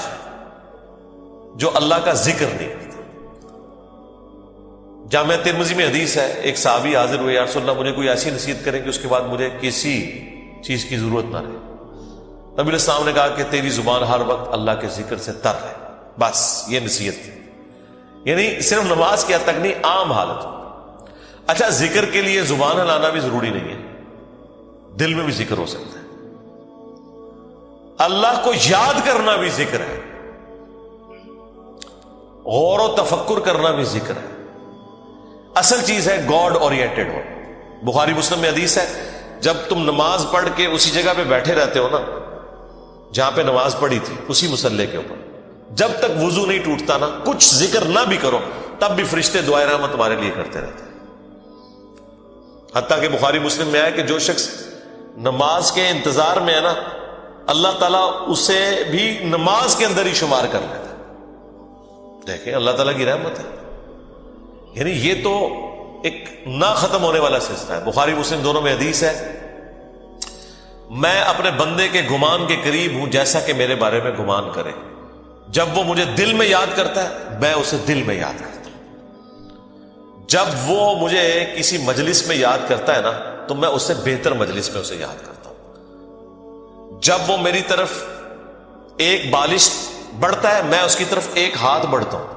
جو اللہ کا ذکر نہیں کرتا۔ جامع ترمذی میں حدیث ہے، ایک صحابی حاضر ہوئے، یا رسول اللہ مجھے کوئی ایسی نصیحت کریں کہ اس کے بعد مجھے کسی چیز کی ضرورت نہ رہے۔ نبی علیہ السلام نے کہا کہ تیری زبان ہر وقت اللہ کے ذکر سے تر ہے، بس یہ نصیحت تھی، یعنی صرف نماز کی حد تک نہیں، عام حالت۔ اچھا، ذکر کے لیے زبان ہلانا بھی ضروری نہیں ہے، دل میں بھی ذکر ہو سکتا ہے، اللہ کو یاد کرنا بھی ذکر ہے، غور و تفکر کرنا بھی ذکر ہے۔ اصل چیز ہے گاڈ اورینٹڈ ہو۔ بخاری مسلم میں حدیث ہے، جب تم نماز پڑھ کے اسی جگہ پہ بیٹھے رہتے ہو نا جہاں پہ نماز پڑھی تھی، اسی مصلی کے اوپر، جب تک وضو نہیں ٹوٹتا نا، کچھ ذکر نہ بھی کرو تب بھی فرشتے دعائے رحمت تمہارے لیے کرتے رہتے ہیں۔ حتیٰ کہ بخاری مسلم میں آیا کہ جو شخص نماز کے انتظار میں ہے نا، اللہ تعالیٰ اسے بھی نماز کے اندر ہی شمار کر لیتا ہے۔ دیکھیں اللہ تعالیٰ کی رحمت ہے، یعنی یہ تو ایک نہ ختم ہونے والا سلسلہ ہے۔ بخاری مسلم دونوں میں حدیث ہے، میں اپنے بندے کے گمان کے قریب ہوں جیسا کہ میرے بارے میں گمان کرے۔ جب وہ مجھے دل میں یاد کرتا ہے میں اسے دل میں یاد کرتا ہوں، جب وہ مجھے کسی مجلس میں یاد کرتا ہے نا تو میں اس سے بہتر مجلس میں اسے یاد کرتا ہوں، جب وہ میری طرف ایک بالش بڑھتا ہے میں اس کی طرف ایک ہاتھ بڑھتا ہوں،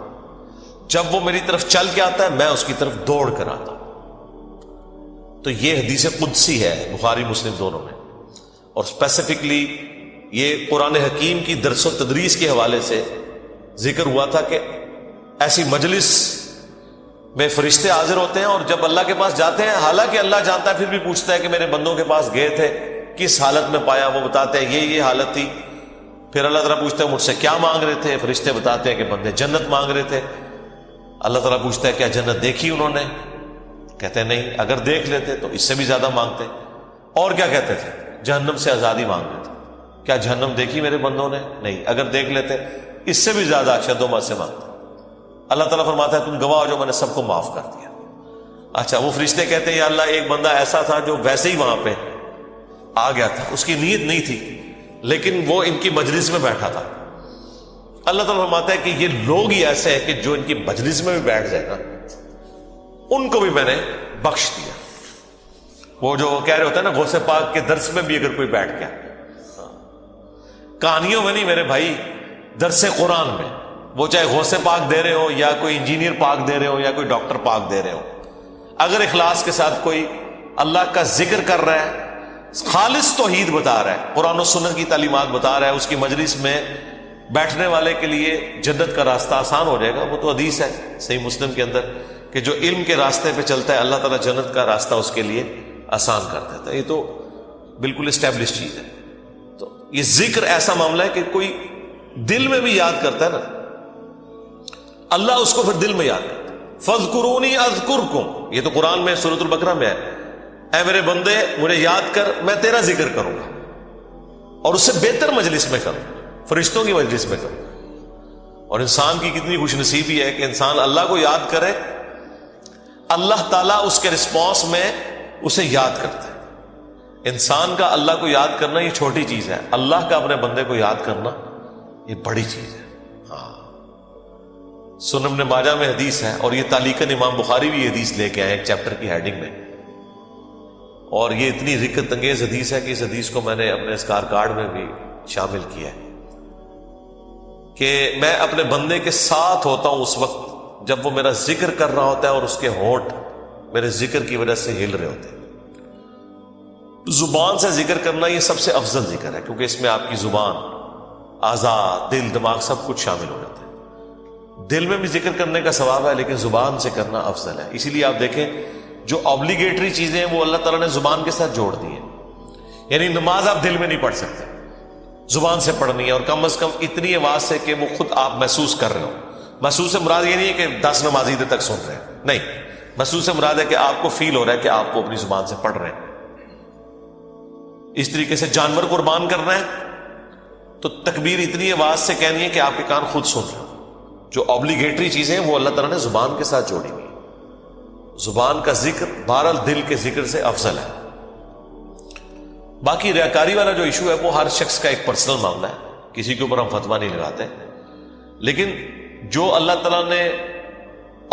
جب وہ میری طرف چل کے آتا ہے میں اس کی طرف دوڑ کر آتا ہوں۔ تو یہ حدیث قدسی ہے بخاری مسلم دونوں میں، اور اسپیسیفکلی یہ قرآن حکیم کی درس و تدریس کے حوالے سے ذکر ہوا تھا کہ ایسی مجلس میں فرشتے حاضر ہوتے ہیں، اور جب اللہ کے پاس جاتے ہیں، حالانکہ اللہ جانتا ہے، پھر بھی پوچھتا ہے کہ میرے بندوں کے پاس گئے تھے کس حالت میں پایا، وہ بتاتے ہیں یہ حالت تھی۔ پھر اللہ تعالیٰ پوچھتا ہے مجھ سے کیا مانگ رہے تھے، فرشتے بتاتے ہیں کہ بندے جنت مانگ رہے تھے۔ اللہ تعالیٰ پوچھتا ہے کیا جنت دیکھی انہوں نے، کہتے ہیں نہیں، اگر دیکھ لیتے تو اس سے بھی زیادہ مانگتے۔ اور کیا کہتے تھے، جہنم سے آزادی مانگ لیتے۔ کیا جہنم دیکھی میرے بندوں نے، نہیں، اگر دیکھ لیتے اس سے بھی زیادہ اشد و سے مانگتے۔ اللہ تعالیٰ فرماتا ہے تم گواہ ہو جو میں نے سب کو معاف کر دیا۔ اچھا، وہ فرشتے کہتے ہیں یا اللہ ایک بندہ ایسا تھا جو ویسے ہی وہاں پہ آ گیا تھا، اس کی نیت نہیں تھی لیکن وہ ان کی مجلس میں بیٹھا تھا۔ اللہ تعالیٰ فرماتا ہے کہ یہ لوگ ہی ایسے ہیں کہ جو ان کی مجلس میں بھی بیٹھ جائے گا ان کو بھی میں نے بخش دیا۔ وہ جو کہہ رہے ہوتے ہیں نا غوث پاک کے درس میں بھی اگر کوئی بیٹھ گیا، کہانیوں میں نہیں میرے بھائی، درس قرآن میں، وہ چاہے غوث پاک دے رہے ہو یا کوئی انجینئر پاک دے رہے ہو یا کوئی ڈاکٹر پاک دے رہے ہو، اگر اخلاص کے ساتھ کوئی اللہ کا ذکر کر رہا ہے، خالص توحید بتا رہا ہے، قرآن و سنت کی تعلیمات بتا رہا ہے، اس کی مجلس میں بیٹھنے والے کے لیے جنت کا راستہ آسان ہو جائے گا۔ وہ تو حدیث ہے صحیح مسلم کے اندر کہ جو علم کے راستے پہ چلتا ہے اللہ تعالیٰ جنت کا راستہ اس کے لیے آسان کر دیتا ہے۔ یہ تو بالکل اسٹیبلش چیز ہے۔ تو یہ ذکر ایسا معاملہ ہے کہ کوئی دل میں بھی یاد کرتا ہے نا، اللہ اس کو پھر دل میں یاد کرتا ہے۔ فَاذْكُرُونِي أَذْكُرْكُمْ، یہ تو قرآن میں سورۃ البقرہ میں ہے، اے میرے بندے مجھے یاد کر میں تیرا ذکر کروں گا، اور اس سے بہتر مجلس میں کروں، فرشتوں کی مجلس میں کروں۔ اور انسان کی کتنی خوش نصیبی ہے کہ انسان اللہ کو یاد کرے، اللہ تعالیٰ اس کے رسپانس میں اسے یاد کرتا ہے۔ انسان کا اللہ کو یاد کرنا یہ چھوٹی چیز ہے، اللہ کا اپنے بندے کو یاد کرنا یہ بڑی چیز ہے۔ سنن ابن ماجہ میں حدیث ہے، اور یہ تعلیقاً امام بخاری بھی یہ حدیث لے کے آئے ایک چیپٹر کی ہیڈنگ میں، اور یہ اتنی رکت انگیز حدیث ہے کہ اس حدیث کو میں نے اپنے اسکار کارڈ میں بھی شامل کیا ہے کہ میں اپنے بندے کے ساتھ ہوتا ہوں اس وقت جب وہ میرا ذکر کر رہا ہوتا ہے اور اس کے ہونٹ میرے ذکر کی وجہ سے ہل رہے ہوتے ہیں. زبان سے ذکر کرنا یہ سب سے افضل ذکر ہے، کیونکہ اس میں آپ کی زبان، اعضاء، دل، دماغ سب کچھ شامل ہو جاتا ہے. دل میں بھی ذکر کرنے کا ثواب ہے، لیکن زبان سے کرنا افضل ہے. اسی لیے آپ دیکھیں جو آبلیگیٹری چیزیں ہیں وہ اللہ تعالیٰ نے زبان کے ساتھ جوڑ دی ہیں. یعنی نماز آپ دل میں نہیں پڑھ سکتے، زبان سے پڑھنی ہے، اور کم از کم اتنی آواز سے کہ وہ خود آپ محسوس کر رہے ہو. محسوس سے مراد یہ نہیں ہے کہ 10 نمازی دیر تک سن رہے ہیں، نہیں، محسوس سے مراد ہے کہ آپ کو فیل ہو رہا ہے کہ آپ کو اپنی زبان سے پڑھ رہے ہیں. اس طریقے سے جانور قربان کرنا ہے تو تکبیر اتنی آواز سے کہنی ہے کہ آپ کے کان خود سن رہے ہیں. جو آبلیگیٹری چیزیں ہیں وہ اللہ تعالیٰ نے زبان کے ساتھ جوڑی ہوئی. زبان کا ذکر بہرحال دل کے ذکر سے افضل ہے. باقی ریاکاری والا جو ایشو ہے وہ ہر شخص کا ایک پرسنل معاملہ ہے، کسی کے اوپر ہم فتویٰ نہیں لگاتے. لیکن جو اللہ تعالیٰ نے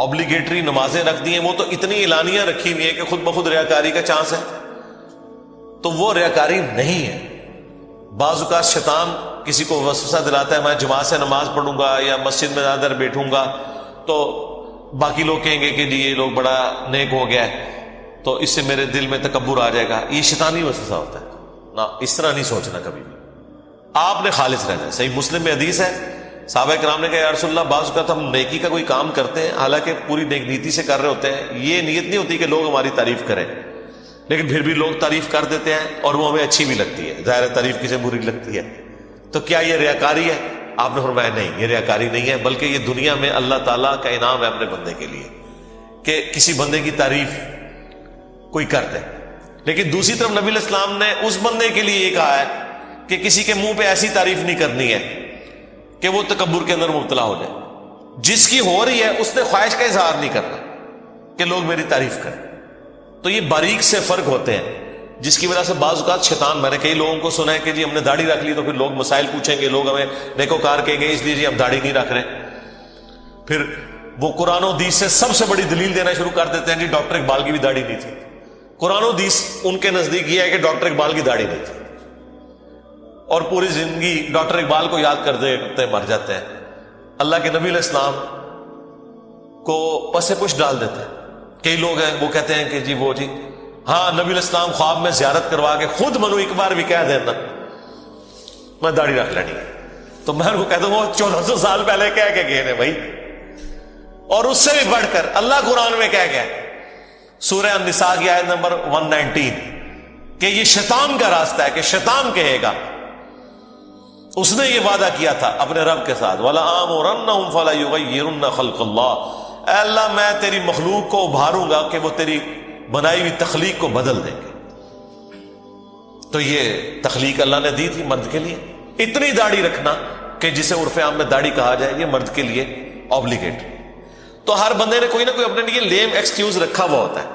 آبلیگیٹری نمازیں رکھ دی ہیں وہ تو اتنی اعلانیہ رکھی ہوئی ہیں کہ خود بخود ریاکاری کا چانس ہے، تو وہ ریاکاری نہیں ہے. بعض اوقات شیطان کسی کو وسوسہ دلاتا ہے میں جماعت سے نماز پڑھوں گا یا مسجد میں زیادہ دیر بیٹھوں گا تو باقی لوگ کہیں گے کہ جی یہ لوگ بڑا نیک ہو گیا ہے تو اس سے میرے دل میں تکبر آ جائے گا. یہ شیطانی وسوسہ ہوتا ہے نا، اس طرح نہیں سوچنا کبھی بھی. آپ نے خالص رہنا ہے. صحیح مسلم میں حدیث ہے، صحابہ کرام نے کہا یا رسول اللہ بعض اوقات ہم نیکی کا کوئی کام کرتے ہیں حالانکہ پوری نیک نیتی سے کر رہے ہوتے ہیں، یہ نیت نہیں ہوتی کہ لوگ ہماری تعریف کریں، لیکن پھر بھی لوگ تعریف کر دیتے ہیں اور وہ ہمیں اچھی بھی لگتی ہے. ظاہر تعریف کسے بری لگتی ہے، تو کیا یہ ریاکاری ہے؟ آپ نے فرمایا نہیں، یہ ریاکاری نہیں ہے، بلکہ یہ دنیا میں اللہ تعالیٰ کا انعام ہے اپنے بندے کے لیے کہ کسی بندے کی تعریف کوئی کر دے. لیکن دوسری طرف نبی علیہ السلام نے اس بندے کے لیے یہ کہا ہے کہ کسی کے منہ پہ ایسی تعریف نہیں کرنی ہے کہ وہ تکبر کے اندر مبتلا ہو جائے. جس کی ہو رہی ہے اس نے خواہش کا اظہار نہیں کرنا کہ لوگ میری تعریف کریں. تو یہ باریک سے فرق ہوتے ہیں جس کی وجہ سے بعض اوقات شیطان، میں نے کئی لوگوں کو سنا ہے کہ جی ہم نے داڑھی رکھ لی تو پھر لوگ مسائل پوچھیں گے، لوگ ہمیں نیکوکار کہیں گے، اس لیے جی ہم داڑھی نہیں رکھ رہے. پھر وہ قرآن و حدیث سے سب سے بڑی دلیل دینا شروع کر دیتے ہیں جی ڈاکٹر اقبال کی بھی داڑھی نہیں تھی. قرآن و حدیث ان کے نزدیک یہ ہے کہ ڈاکٹر اقبال کی داڑھی نہیں تھی، اور پوری زندگی ڈاکٹر اقبال کو یاد کرتے کرتے مر جاتے ہیں. اللہ کے نبی علیہ السلام کو پس پش ڈال دیتے ہیں. کئی لوگ ہیں وہ کہتے ہیں کہ جی وہ جی ہاں نبی علیہ السلام خواب میں زیارت کروا کے خود منو ایک بار بھی کہہ دینا میں داڑھی رکھ لینی ہے. تو میں ان کو کہتا ہوں وہ 1400 سال پہلے کہہ کے گئے ہیں بھائی. اور اس سے بھی بڑھ کر اللہ قرآن میں کہہ گیا سورہ النساء کی آیت نمبر 119 کہ یہ شیطان کا راستہ ہے، کہ شیطان کہے گا. اس نے یہ وعدہ کیا تھا اپنے رب کے ساتھ وَلَآمُرَنَّهُمْ فَلَيُغَيِّرُنَّ خَلْقَ اللَّهِ، اے اللہ میں تیری مخلوق کو ابھاروں گا کہ وہ تیری بنائی ہوئی تخلیق کو بدل دیں گے. تو یہ تخلیق اللہ نے دی تھی مرد کے لیے. اتنی داڑھی رکھنا کہ جسے عرف عام میں داڑھی کہا جائے یہ مرد کے لیے آبلیگیٹری. تو ہر بندے نے کوئی نہ کوئی اپنے لیے لیم ایکسکیوز رکھا ہوا ہوتا ہے.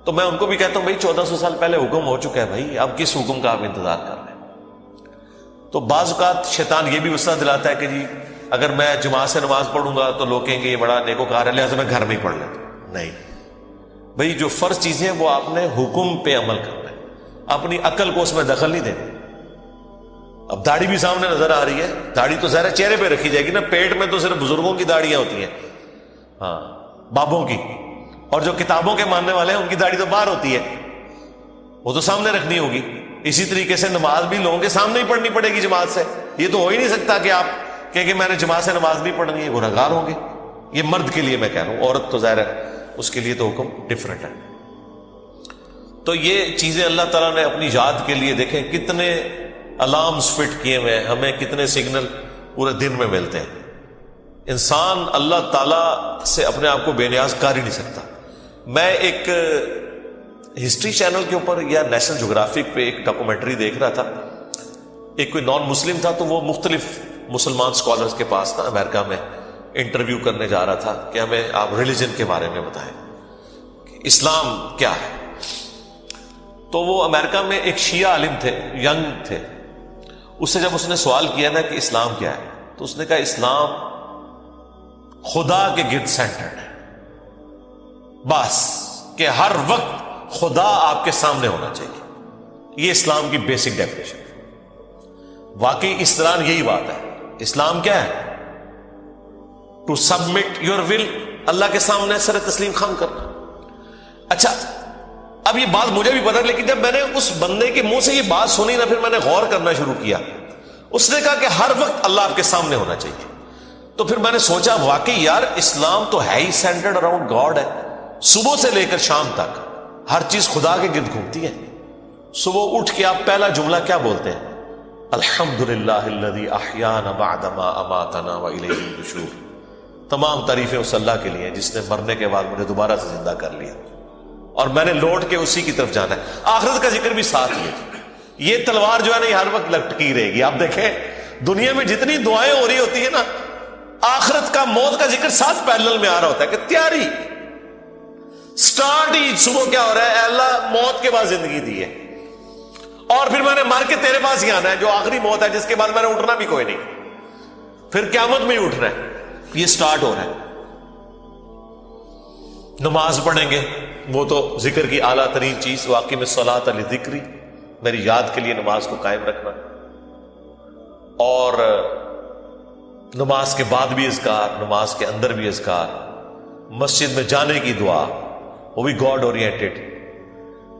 تو میں ان کو بھی کہتا ہوں بھائی 1400 سال پہلے حکم ہو چکا ہے بھائی، اب کس حکم کا آپ انتظار کر رہے ہیں. تو بعض اوقات شیطان یہ بھی وسوسہ دلاتا ہے کہ جی اگر میں جماعت سے نماز پڑھوں گا تو لوگ کہیں گے یہ بڑا نیکوکار ہے لہٰذا میں گھر میں ہی پڑھ لیتا ہوں. نہیں بھائی، جو فرض چیزیں وہ آپ نے حکم پہ عمل کرنا ہے، اپنی عقل کو اس میں دخل نہیں دینا. اب داڑھی بھی سامنے نظر آ رہی ہے، داڑھی تو ظاہر چہرے پہ رکھی جائے گی نا، پیٹ میں تو صرف بزرگوں کی داڑیاں ہوتی ہیں، ہاں بابوں کی، اور جو کتابوں کے ماننے والے ہیں ان کی داڑھی تو باہر ہوتی ہے، وہ تو سامنے رکھنی ہوگی. اسی طریقے سے نماز بھی لوگوں کے سامنے ہی پڑھنی پڑے گی جماعت سے. یہ تو ہو ہی نہیں سکتا کہ آپ کہ میں نے جماعت سے نماز نہیں پڑھنی ہے، گنہگار ہوں گے. یہ مرد کے لیے میں کہہ رہا ہوں، عورت تو ظاہر ہے اس کے لیے تو حکم ڈفرینٹ ہے. تو یہ چیزیں اللہ تعالیٰ نے اپنی یاد کے لیے دیکھیں کتنے الارمز فٹ کیے ہوئے ہیں، ہمیں کتنے سگنل پورے دن میں ملتے ہیں. انسان اللہ تعالیٰ سے اپنے آپ کو بے نیاز کر ہی نہیں سکتا. میں ایک ہسٹری چینل کے اوپر یا نیشنل جغرافک پہ ایک ڈاکومنٹری دیکھ رہا تھا. ایک کوئی نان مسلم تھا تو وہ مختلف مسلمان اسکالرس کے پاس نا امریکہ میں انٹرویو کرنے جا رہا تھا کہ ہمیں آپ ریلیجن کے بارے میں بتائیں کہ اسلام کیا ہے. تو وہ امریکہ میں ایک شیعہ عالم تھے، ینگ تھے. اس سے جب اس نے سوال کیا نا کہ اسلام کیا ہے تو اس نے کہا اسلام خدا کے گرد سینٹرڈ ہے، بس کہ ہر وقت خدا آپ کے سامنے ہونا چاہیے. یہ اسلام کی بیسک ڈیفینیشن ہے. واقعی اس طرح یہی بات ہے. اسلام کیا ہے؟ ٹو سبمٹ یور ول، اللہ کے سامنے سر تسلیم خم کرنا. اچھا اب یہ بات مجھے بھی پتا، لیکن جب میں نے اس بندے کے منہ سے یہ بات سنی نا، پھر میں نے غور کرنا شروع کیا. اس نے کہا کہ ہر وقت اللہ آپ کے سامنے ہونا چاہیے. تو پھر میں نے سوچا واقعی یار اسلام تو ہے ہی سینٹرڈ اراؤنڈ گاڈ ہے. صبح سے لے کر شام تک ہر چیز خدا کے گرد گھومتی ہے. صبح اٹھ کے آپ پہلا جملہ کیا بولتے ہیں؟ الحمدللہ الذی احیانا بعدما اماتنا والیہ النشور. تمام تعریفیں اس اللہ کے لیے جس نے مرنے کے بعد مجھے دوبارہ سے زندہ کر لیا اور میں نے لوٹ کے اسی کی طرف جانا ہے. آخرت کا ذکر بھی ساتھ ہی ہے. یہ تلوار جو ہے نا یہ ہر وقت لٹکی رہے گی. آپ دیکھیں دنیا میں جتنی دعائیں ہو رہی ہوتی ہے نا، آخرت کا موت کا ذکر ساتھ پیرلل میں آ رہا ہوتا ہے کہ تیاری سٹارٹ ہی صبح کیا ہو رہا ہے، اے اللہ موت کے بعد زندگی دی ہے اور پھر میں نے مار کے تیرے پاس ہی آنا ہے جو آخری موت ہے جس کے بعد میں نے اٹھنا بھی کوئی نہیں، پھر قیامت میں ہی اٹھنا ہے. یہ سٹارٹ ہو رہا ہے. نماز پڑھیں گے، وہ تو ذکر کی اعلیٰ ترین چیز، واقعی میں صلاۃ لذکری، میری یاد کے لیے نماز کو قائم رکھنا. اور نماز کے بعد بھی اذکار، نماز کے اندر بھی اذکار. مسجد میں جانے کی دعا وہ بھی گاڈ اورینٹڈ،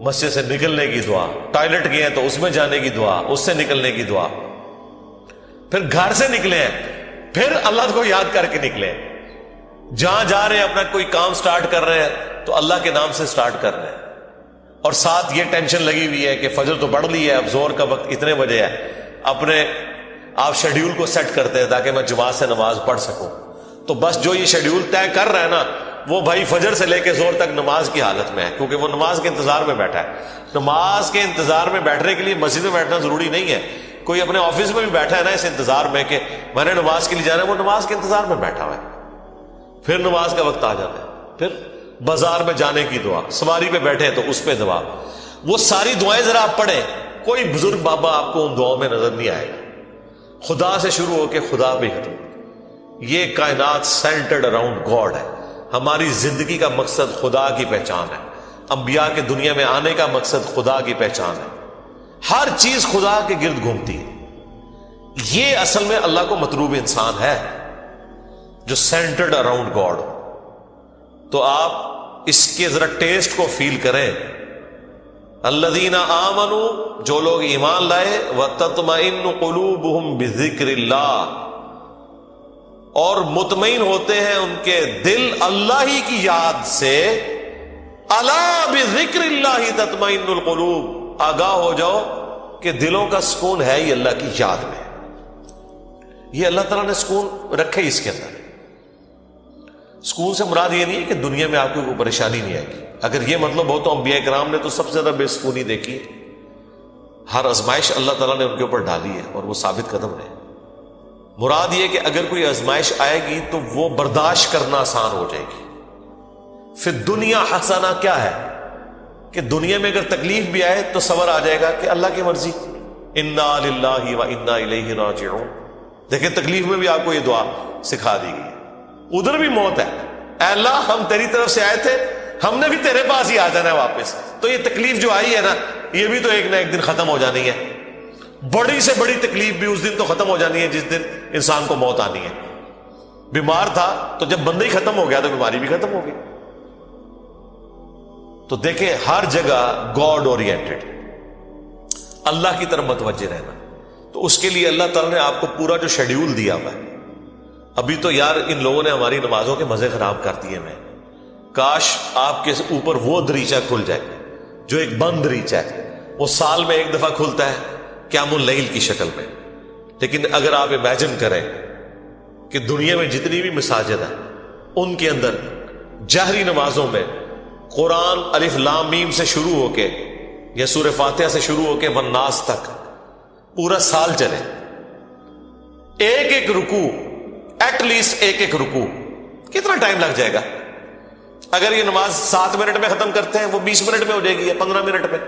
مسجد سے نکلنے کی دعا، ٹوائلٹ گئے ہیں تو اس میں جانے کی دعا، اس سے نکلنے کی دعا. پھر گھر سے نکلے ہیں پھر اللہ کو یاد کر کے نکلے. جہاں جا رہے ہیں اپنا کوئی کام سٹارٹ کر رہے ہیں تو اللہ کے نام سے سٹارٹ کر رہے ہیں. اور ساتھ یہ ٹینشن لگی ہوئی ہے کہ فجر تو پڑھ لی ہے، اب زور کا وقت اتنے بجے ہے. اپنے آپ شیڈیول کو سیٹ کرتے ہیں تاکہ میں جماعت سے نماز پڑھ سکوں. تو بس جو یہ شیڈیول طے کر رہا ہے نا، وہ بھائی فجر سے لے کے زور تک نماز کی حالت میں ہے، کیونکہ وہ نماز کے انتظار میں بیٹھا ہے. نماز کے انتظار میں بیٹھنے کے لیے مسجد میں بیٹھنا ضروری نہیں ہے. کوئی اپنے آفس میں بھی بیٹھا ہے نا اس انتظار میں کہ میں نے نماز کے لیے جانا ہے، وہ نماز کے انتظار میں بیٹھا ہوا ہے. پھر نماز کا وقت آ جاتا ہے، پھر بازار میں جانے کی دعا، سواری پہ بیٹھے تو اس پہ دعا. وہ ساری دعائیں ذرا آپ پڑھیں، کوئی بزرگ بابا آپ کو ان دعاؤں میں نظر نہیں آئے گا. خدا سے شروع ہو کے خدا بھی ختم. یہ کائنات سینٹرڈ اراؤنڈ گاڈ ہے. ہماری زندگی کا مقصد خدا کی پہچان ہے. انبیاء کے دنیا میں آنے کا مقصد خدا کی پہچان ہے. ہر چیز خدا کے گرد گھومتی ہے. یہ اصل میں اللہ کو مطلوب انسان ہے جو سینٹرڈ اراؤنڈ گاڈ. تو آپ اس کے ذرا ٹیسٹ کو فیل کریں. الذین آمنوا، جو لوگ ایمان لائے، وتطمئن قلوبہم بذکر اللہ، اور مطمئن ہوتے ہیں ان کے دل اللہ ہی کی یاد سے. الا بذکر اللہ تطمئن القلوب، آگاہ ہو جاؤ کہ دلوں کا سکون ہے ہی اللہ کی یاد میں. یہ اللہ تعالیٰ نے سکون رکھے اس کے اندر. سکون سے مراد یہ نہیں ہے کہ دنیا میں آپ کو کوئی پریشانی نہیں آئے گی. اگر یہ مطلب ہو تو انبیاء کرام نے تو سب سے زیادہ بے سکونی دیکھی. ہر آزمائش اللہ تعالیٰ نے ان کے اوپر ڈالی ہے اور وہ ثابت قدم رہے. مراد یہ کہ اگر کوئی آزمائش آئے گی تو وہ برداشت کرنا آسان ہو جائے گی. پھر دنیا حسنہ کیا ہے کہ دنیا میں اگر تکلیف بھی آئے تو صبر آ جائے گا کہ اللہ کی مرضی، انا للہ و انا الیہ راجعون. دیکھیں تکلیف میں بھی آپ کو یہ دعا سکھا دی گئی. ادھر بھی موت ہے، اے اللہ ہم تیری طرف سے آئے تھے، ہم نے بھی تیرے پاس ہی آ جانا ہے واپس. تو یہ تکلیف جو آئی ہے نا، یہ بھی تو ایک نہ ایک دن ختم ہو جانی ہے. بڑی سے بڑی تکلیف بھی اس دن تو ختم ہو جانی ہے جس دن انسان کو موت آنی ہے. بیمار تھا تو جب بندہ ہی ختم ہو گیا تو بیماری بھی ختم ہو گئی. تو دیکھیں ہر جگہ گاڈ اورینٹڈ، اللہ کی طرف متوجہ رہنا. تو اس کے لیے اللہ تعالیٰ نے آپ کو پورا جو شیڈیول دیا ہوا ہے. ابھی تو یار ان لوگوں نے ہماری نمازوں کے مزے خراب کر دیے. میں کاش آپ کے اوپر وہ دریچہ کھل جائے جو ایک بند دریچہ ہے، وہ سال میں ایک دفعہ کھلتا ہے قیام اللیل کی شکل میں. لیکن اگر آپ امیجن کریں کہ دنیا میں جتنی بھی مساجد ہیں ان کے اندر جہری نمازوں میں قرآن الف لام میم سے شروع ہو کے یا سورہ فاتحہ سے شروع ہو کے والناس تک پورا سال چلے، ایک ایک رکوع، ایٹ لیسٹ ایک ایک رکوع، کتنا ٹائم لگ جائے گا؟ اگر یہ نماز 7 منٹ میں ختم کرتے ہیں وہ 20 منٹ میں ہو جائے گی یا 15 منٹ میں.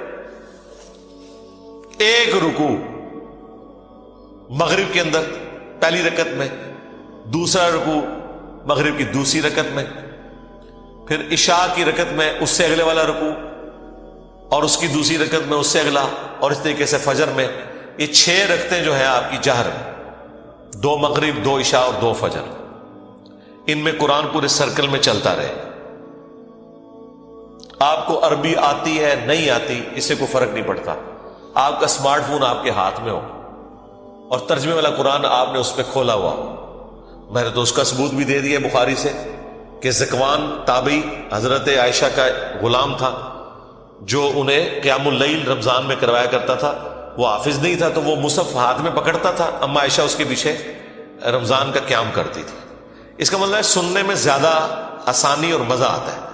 ایک رکوع مغرب کے اندر پہلی رکعت میں، دوسرا رکوع مغرب کی دوسری رکعت میں، پھر عشاء کی رکعت میں اس سے اگلے والا رکوع، اور اس کی دوسری رکعت میں اس سے اگلا، اور اس طریقے سے فجر میں. یہ 6 رکعتیں جو ہیں آپ کی جہر، 2 مغرب، 2 عشاء اور 2 فجر. ان میں قرآن پورے سرکل میں چلتا رہے. آپ کو عربی آتی ہے نہیں آتی اس سے کوئی فرق نہیں پڑتا. آپ کا اسمارٹ فون آپ کے ہاتھ میں ہو اور ترجمے والا قرآن آپ نے اس پہ کھولا ہوا. میں نے تو اس کا ثبوت بھی دے دیا بخاری سے کہ زکوان تابعی حضرت عائشہ کا غلام تھا جو انہیں قیام اللیل رمضان میں کروایا کرتا تھا. وہ حافظ نہیں تھا تو وہ مصحف ہاتھ میں پکڑتا تھا, اما عائشہ اس کے پیچھے رمضان کا قیام کرتی تھی. اس کا مطلب ہے سننے میں زیادہ آسانی اور مزہ آتا ہے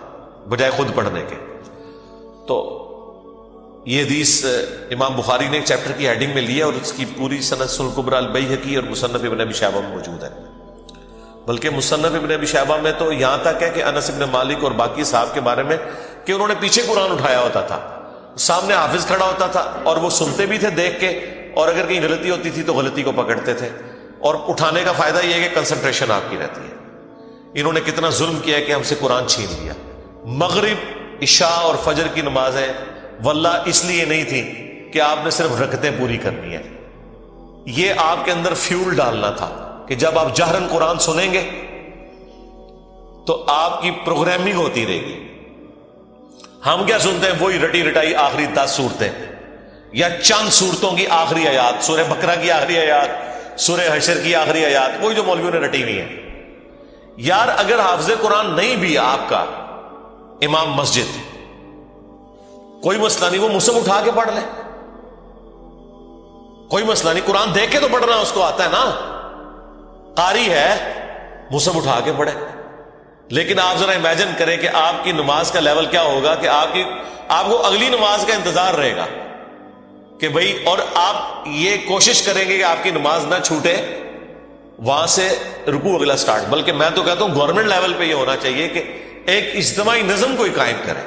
بجائے خود پڑھنے کے. تو یہ حدیث امام بخاری نے ایک چیپٹر کی ہیڈنگ میں لیا اور اس کی پوری سند سنن الکبریٰ البیہقی اور مصنف ابن ابی شیبہ میں موجود ہے. بلکہ مصنف ابن ابی شیبہ میں تو یہاں تک ہے کہ انس ابن مالک اور باقی صاحب کے بارے میں کہ انہوں نے پیچھے قرآن اٹھایا ہوتا تھا, سامنے حافظ کھڑا ہوتا تھا اور وہ سنتے بھی تھے دیکھ کے, اور اگر کہیں غلطی ہوتی تھی تو غلطی کو پکڑتے تھے. اور اٹھانے کا فائدہ یہ ہے کہ کنسنٹریشن آپ کی رہتی ہے. انہوں نے کتنا ظلم کیا کہ ہم سے قرآن چھین لیا. مغرب عشاء اور فجر کی نمازیں واللہ اس لیے نہیں تھی کہ آپ نے صرف رکعتیں پوری کرنی ہے, یہ آپ کے اندر فیول ڈالنا تھا کہ جب آپ جہرن قرآن سنیں گے تو آپ کی پروگرامنگ ہوتی رہے گی. ہم کیا سنتے ہیں, وہی رٹی رٹائی آخری 10 صورتیں یا چند صورتوں کی آخری آیات, سورہ بقرہ کی آخری آیات, سورہ حشر کی آخری آیات, وہی جو مولویوں نے رٹی ہوئی ہے. یار اگر حافظ قرآن نہیں بھی آپ کا امام مسجد, کوئی مسئلہ نہیں, وہ مصحف اٹھا کے پڑھ لے, کوئی مسئلہ نہیں. قرآن دیکھ کے تو پڑھنا اس کو آتا ہے نا, قاری ہے مصحف اٹھا کے پڑھے. لیکن آپ ذرا امیجن کریں کہ آپ کی نماز کا لیول کیا ہوگا کہ آپ کو اگلی نماز کا انتظار رہے گا کہ بھئی, اور آپ یہ کوشش کریں گے کہ آپ کی نماز نہ چھوٹے, وہاں سے رکوع اگلا سٹارٹ. بلکہ میں تو کہتا ہوں گورنمنٹ لیول پہ یہ ہونا چاہیے کہ ایک اجتماعی نظم کوئی قائم کرے,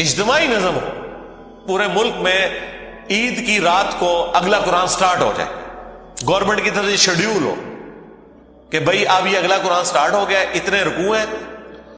اجتماعی نظم ہو پورے ملک میں. عید کی رات کو اگلا قرآن سٹارٹ ہو جائے, گورنمنٹ کی طرف سے شیڈیول ہو کہ بھئی اب یہ اگلا قرآن سٹارٹ ہو گیا, اتنے رکوع ہیں,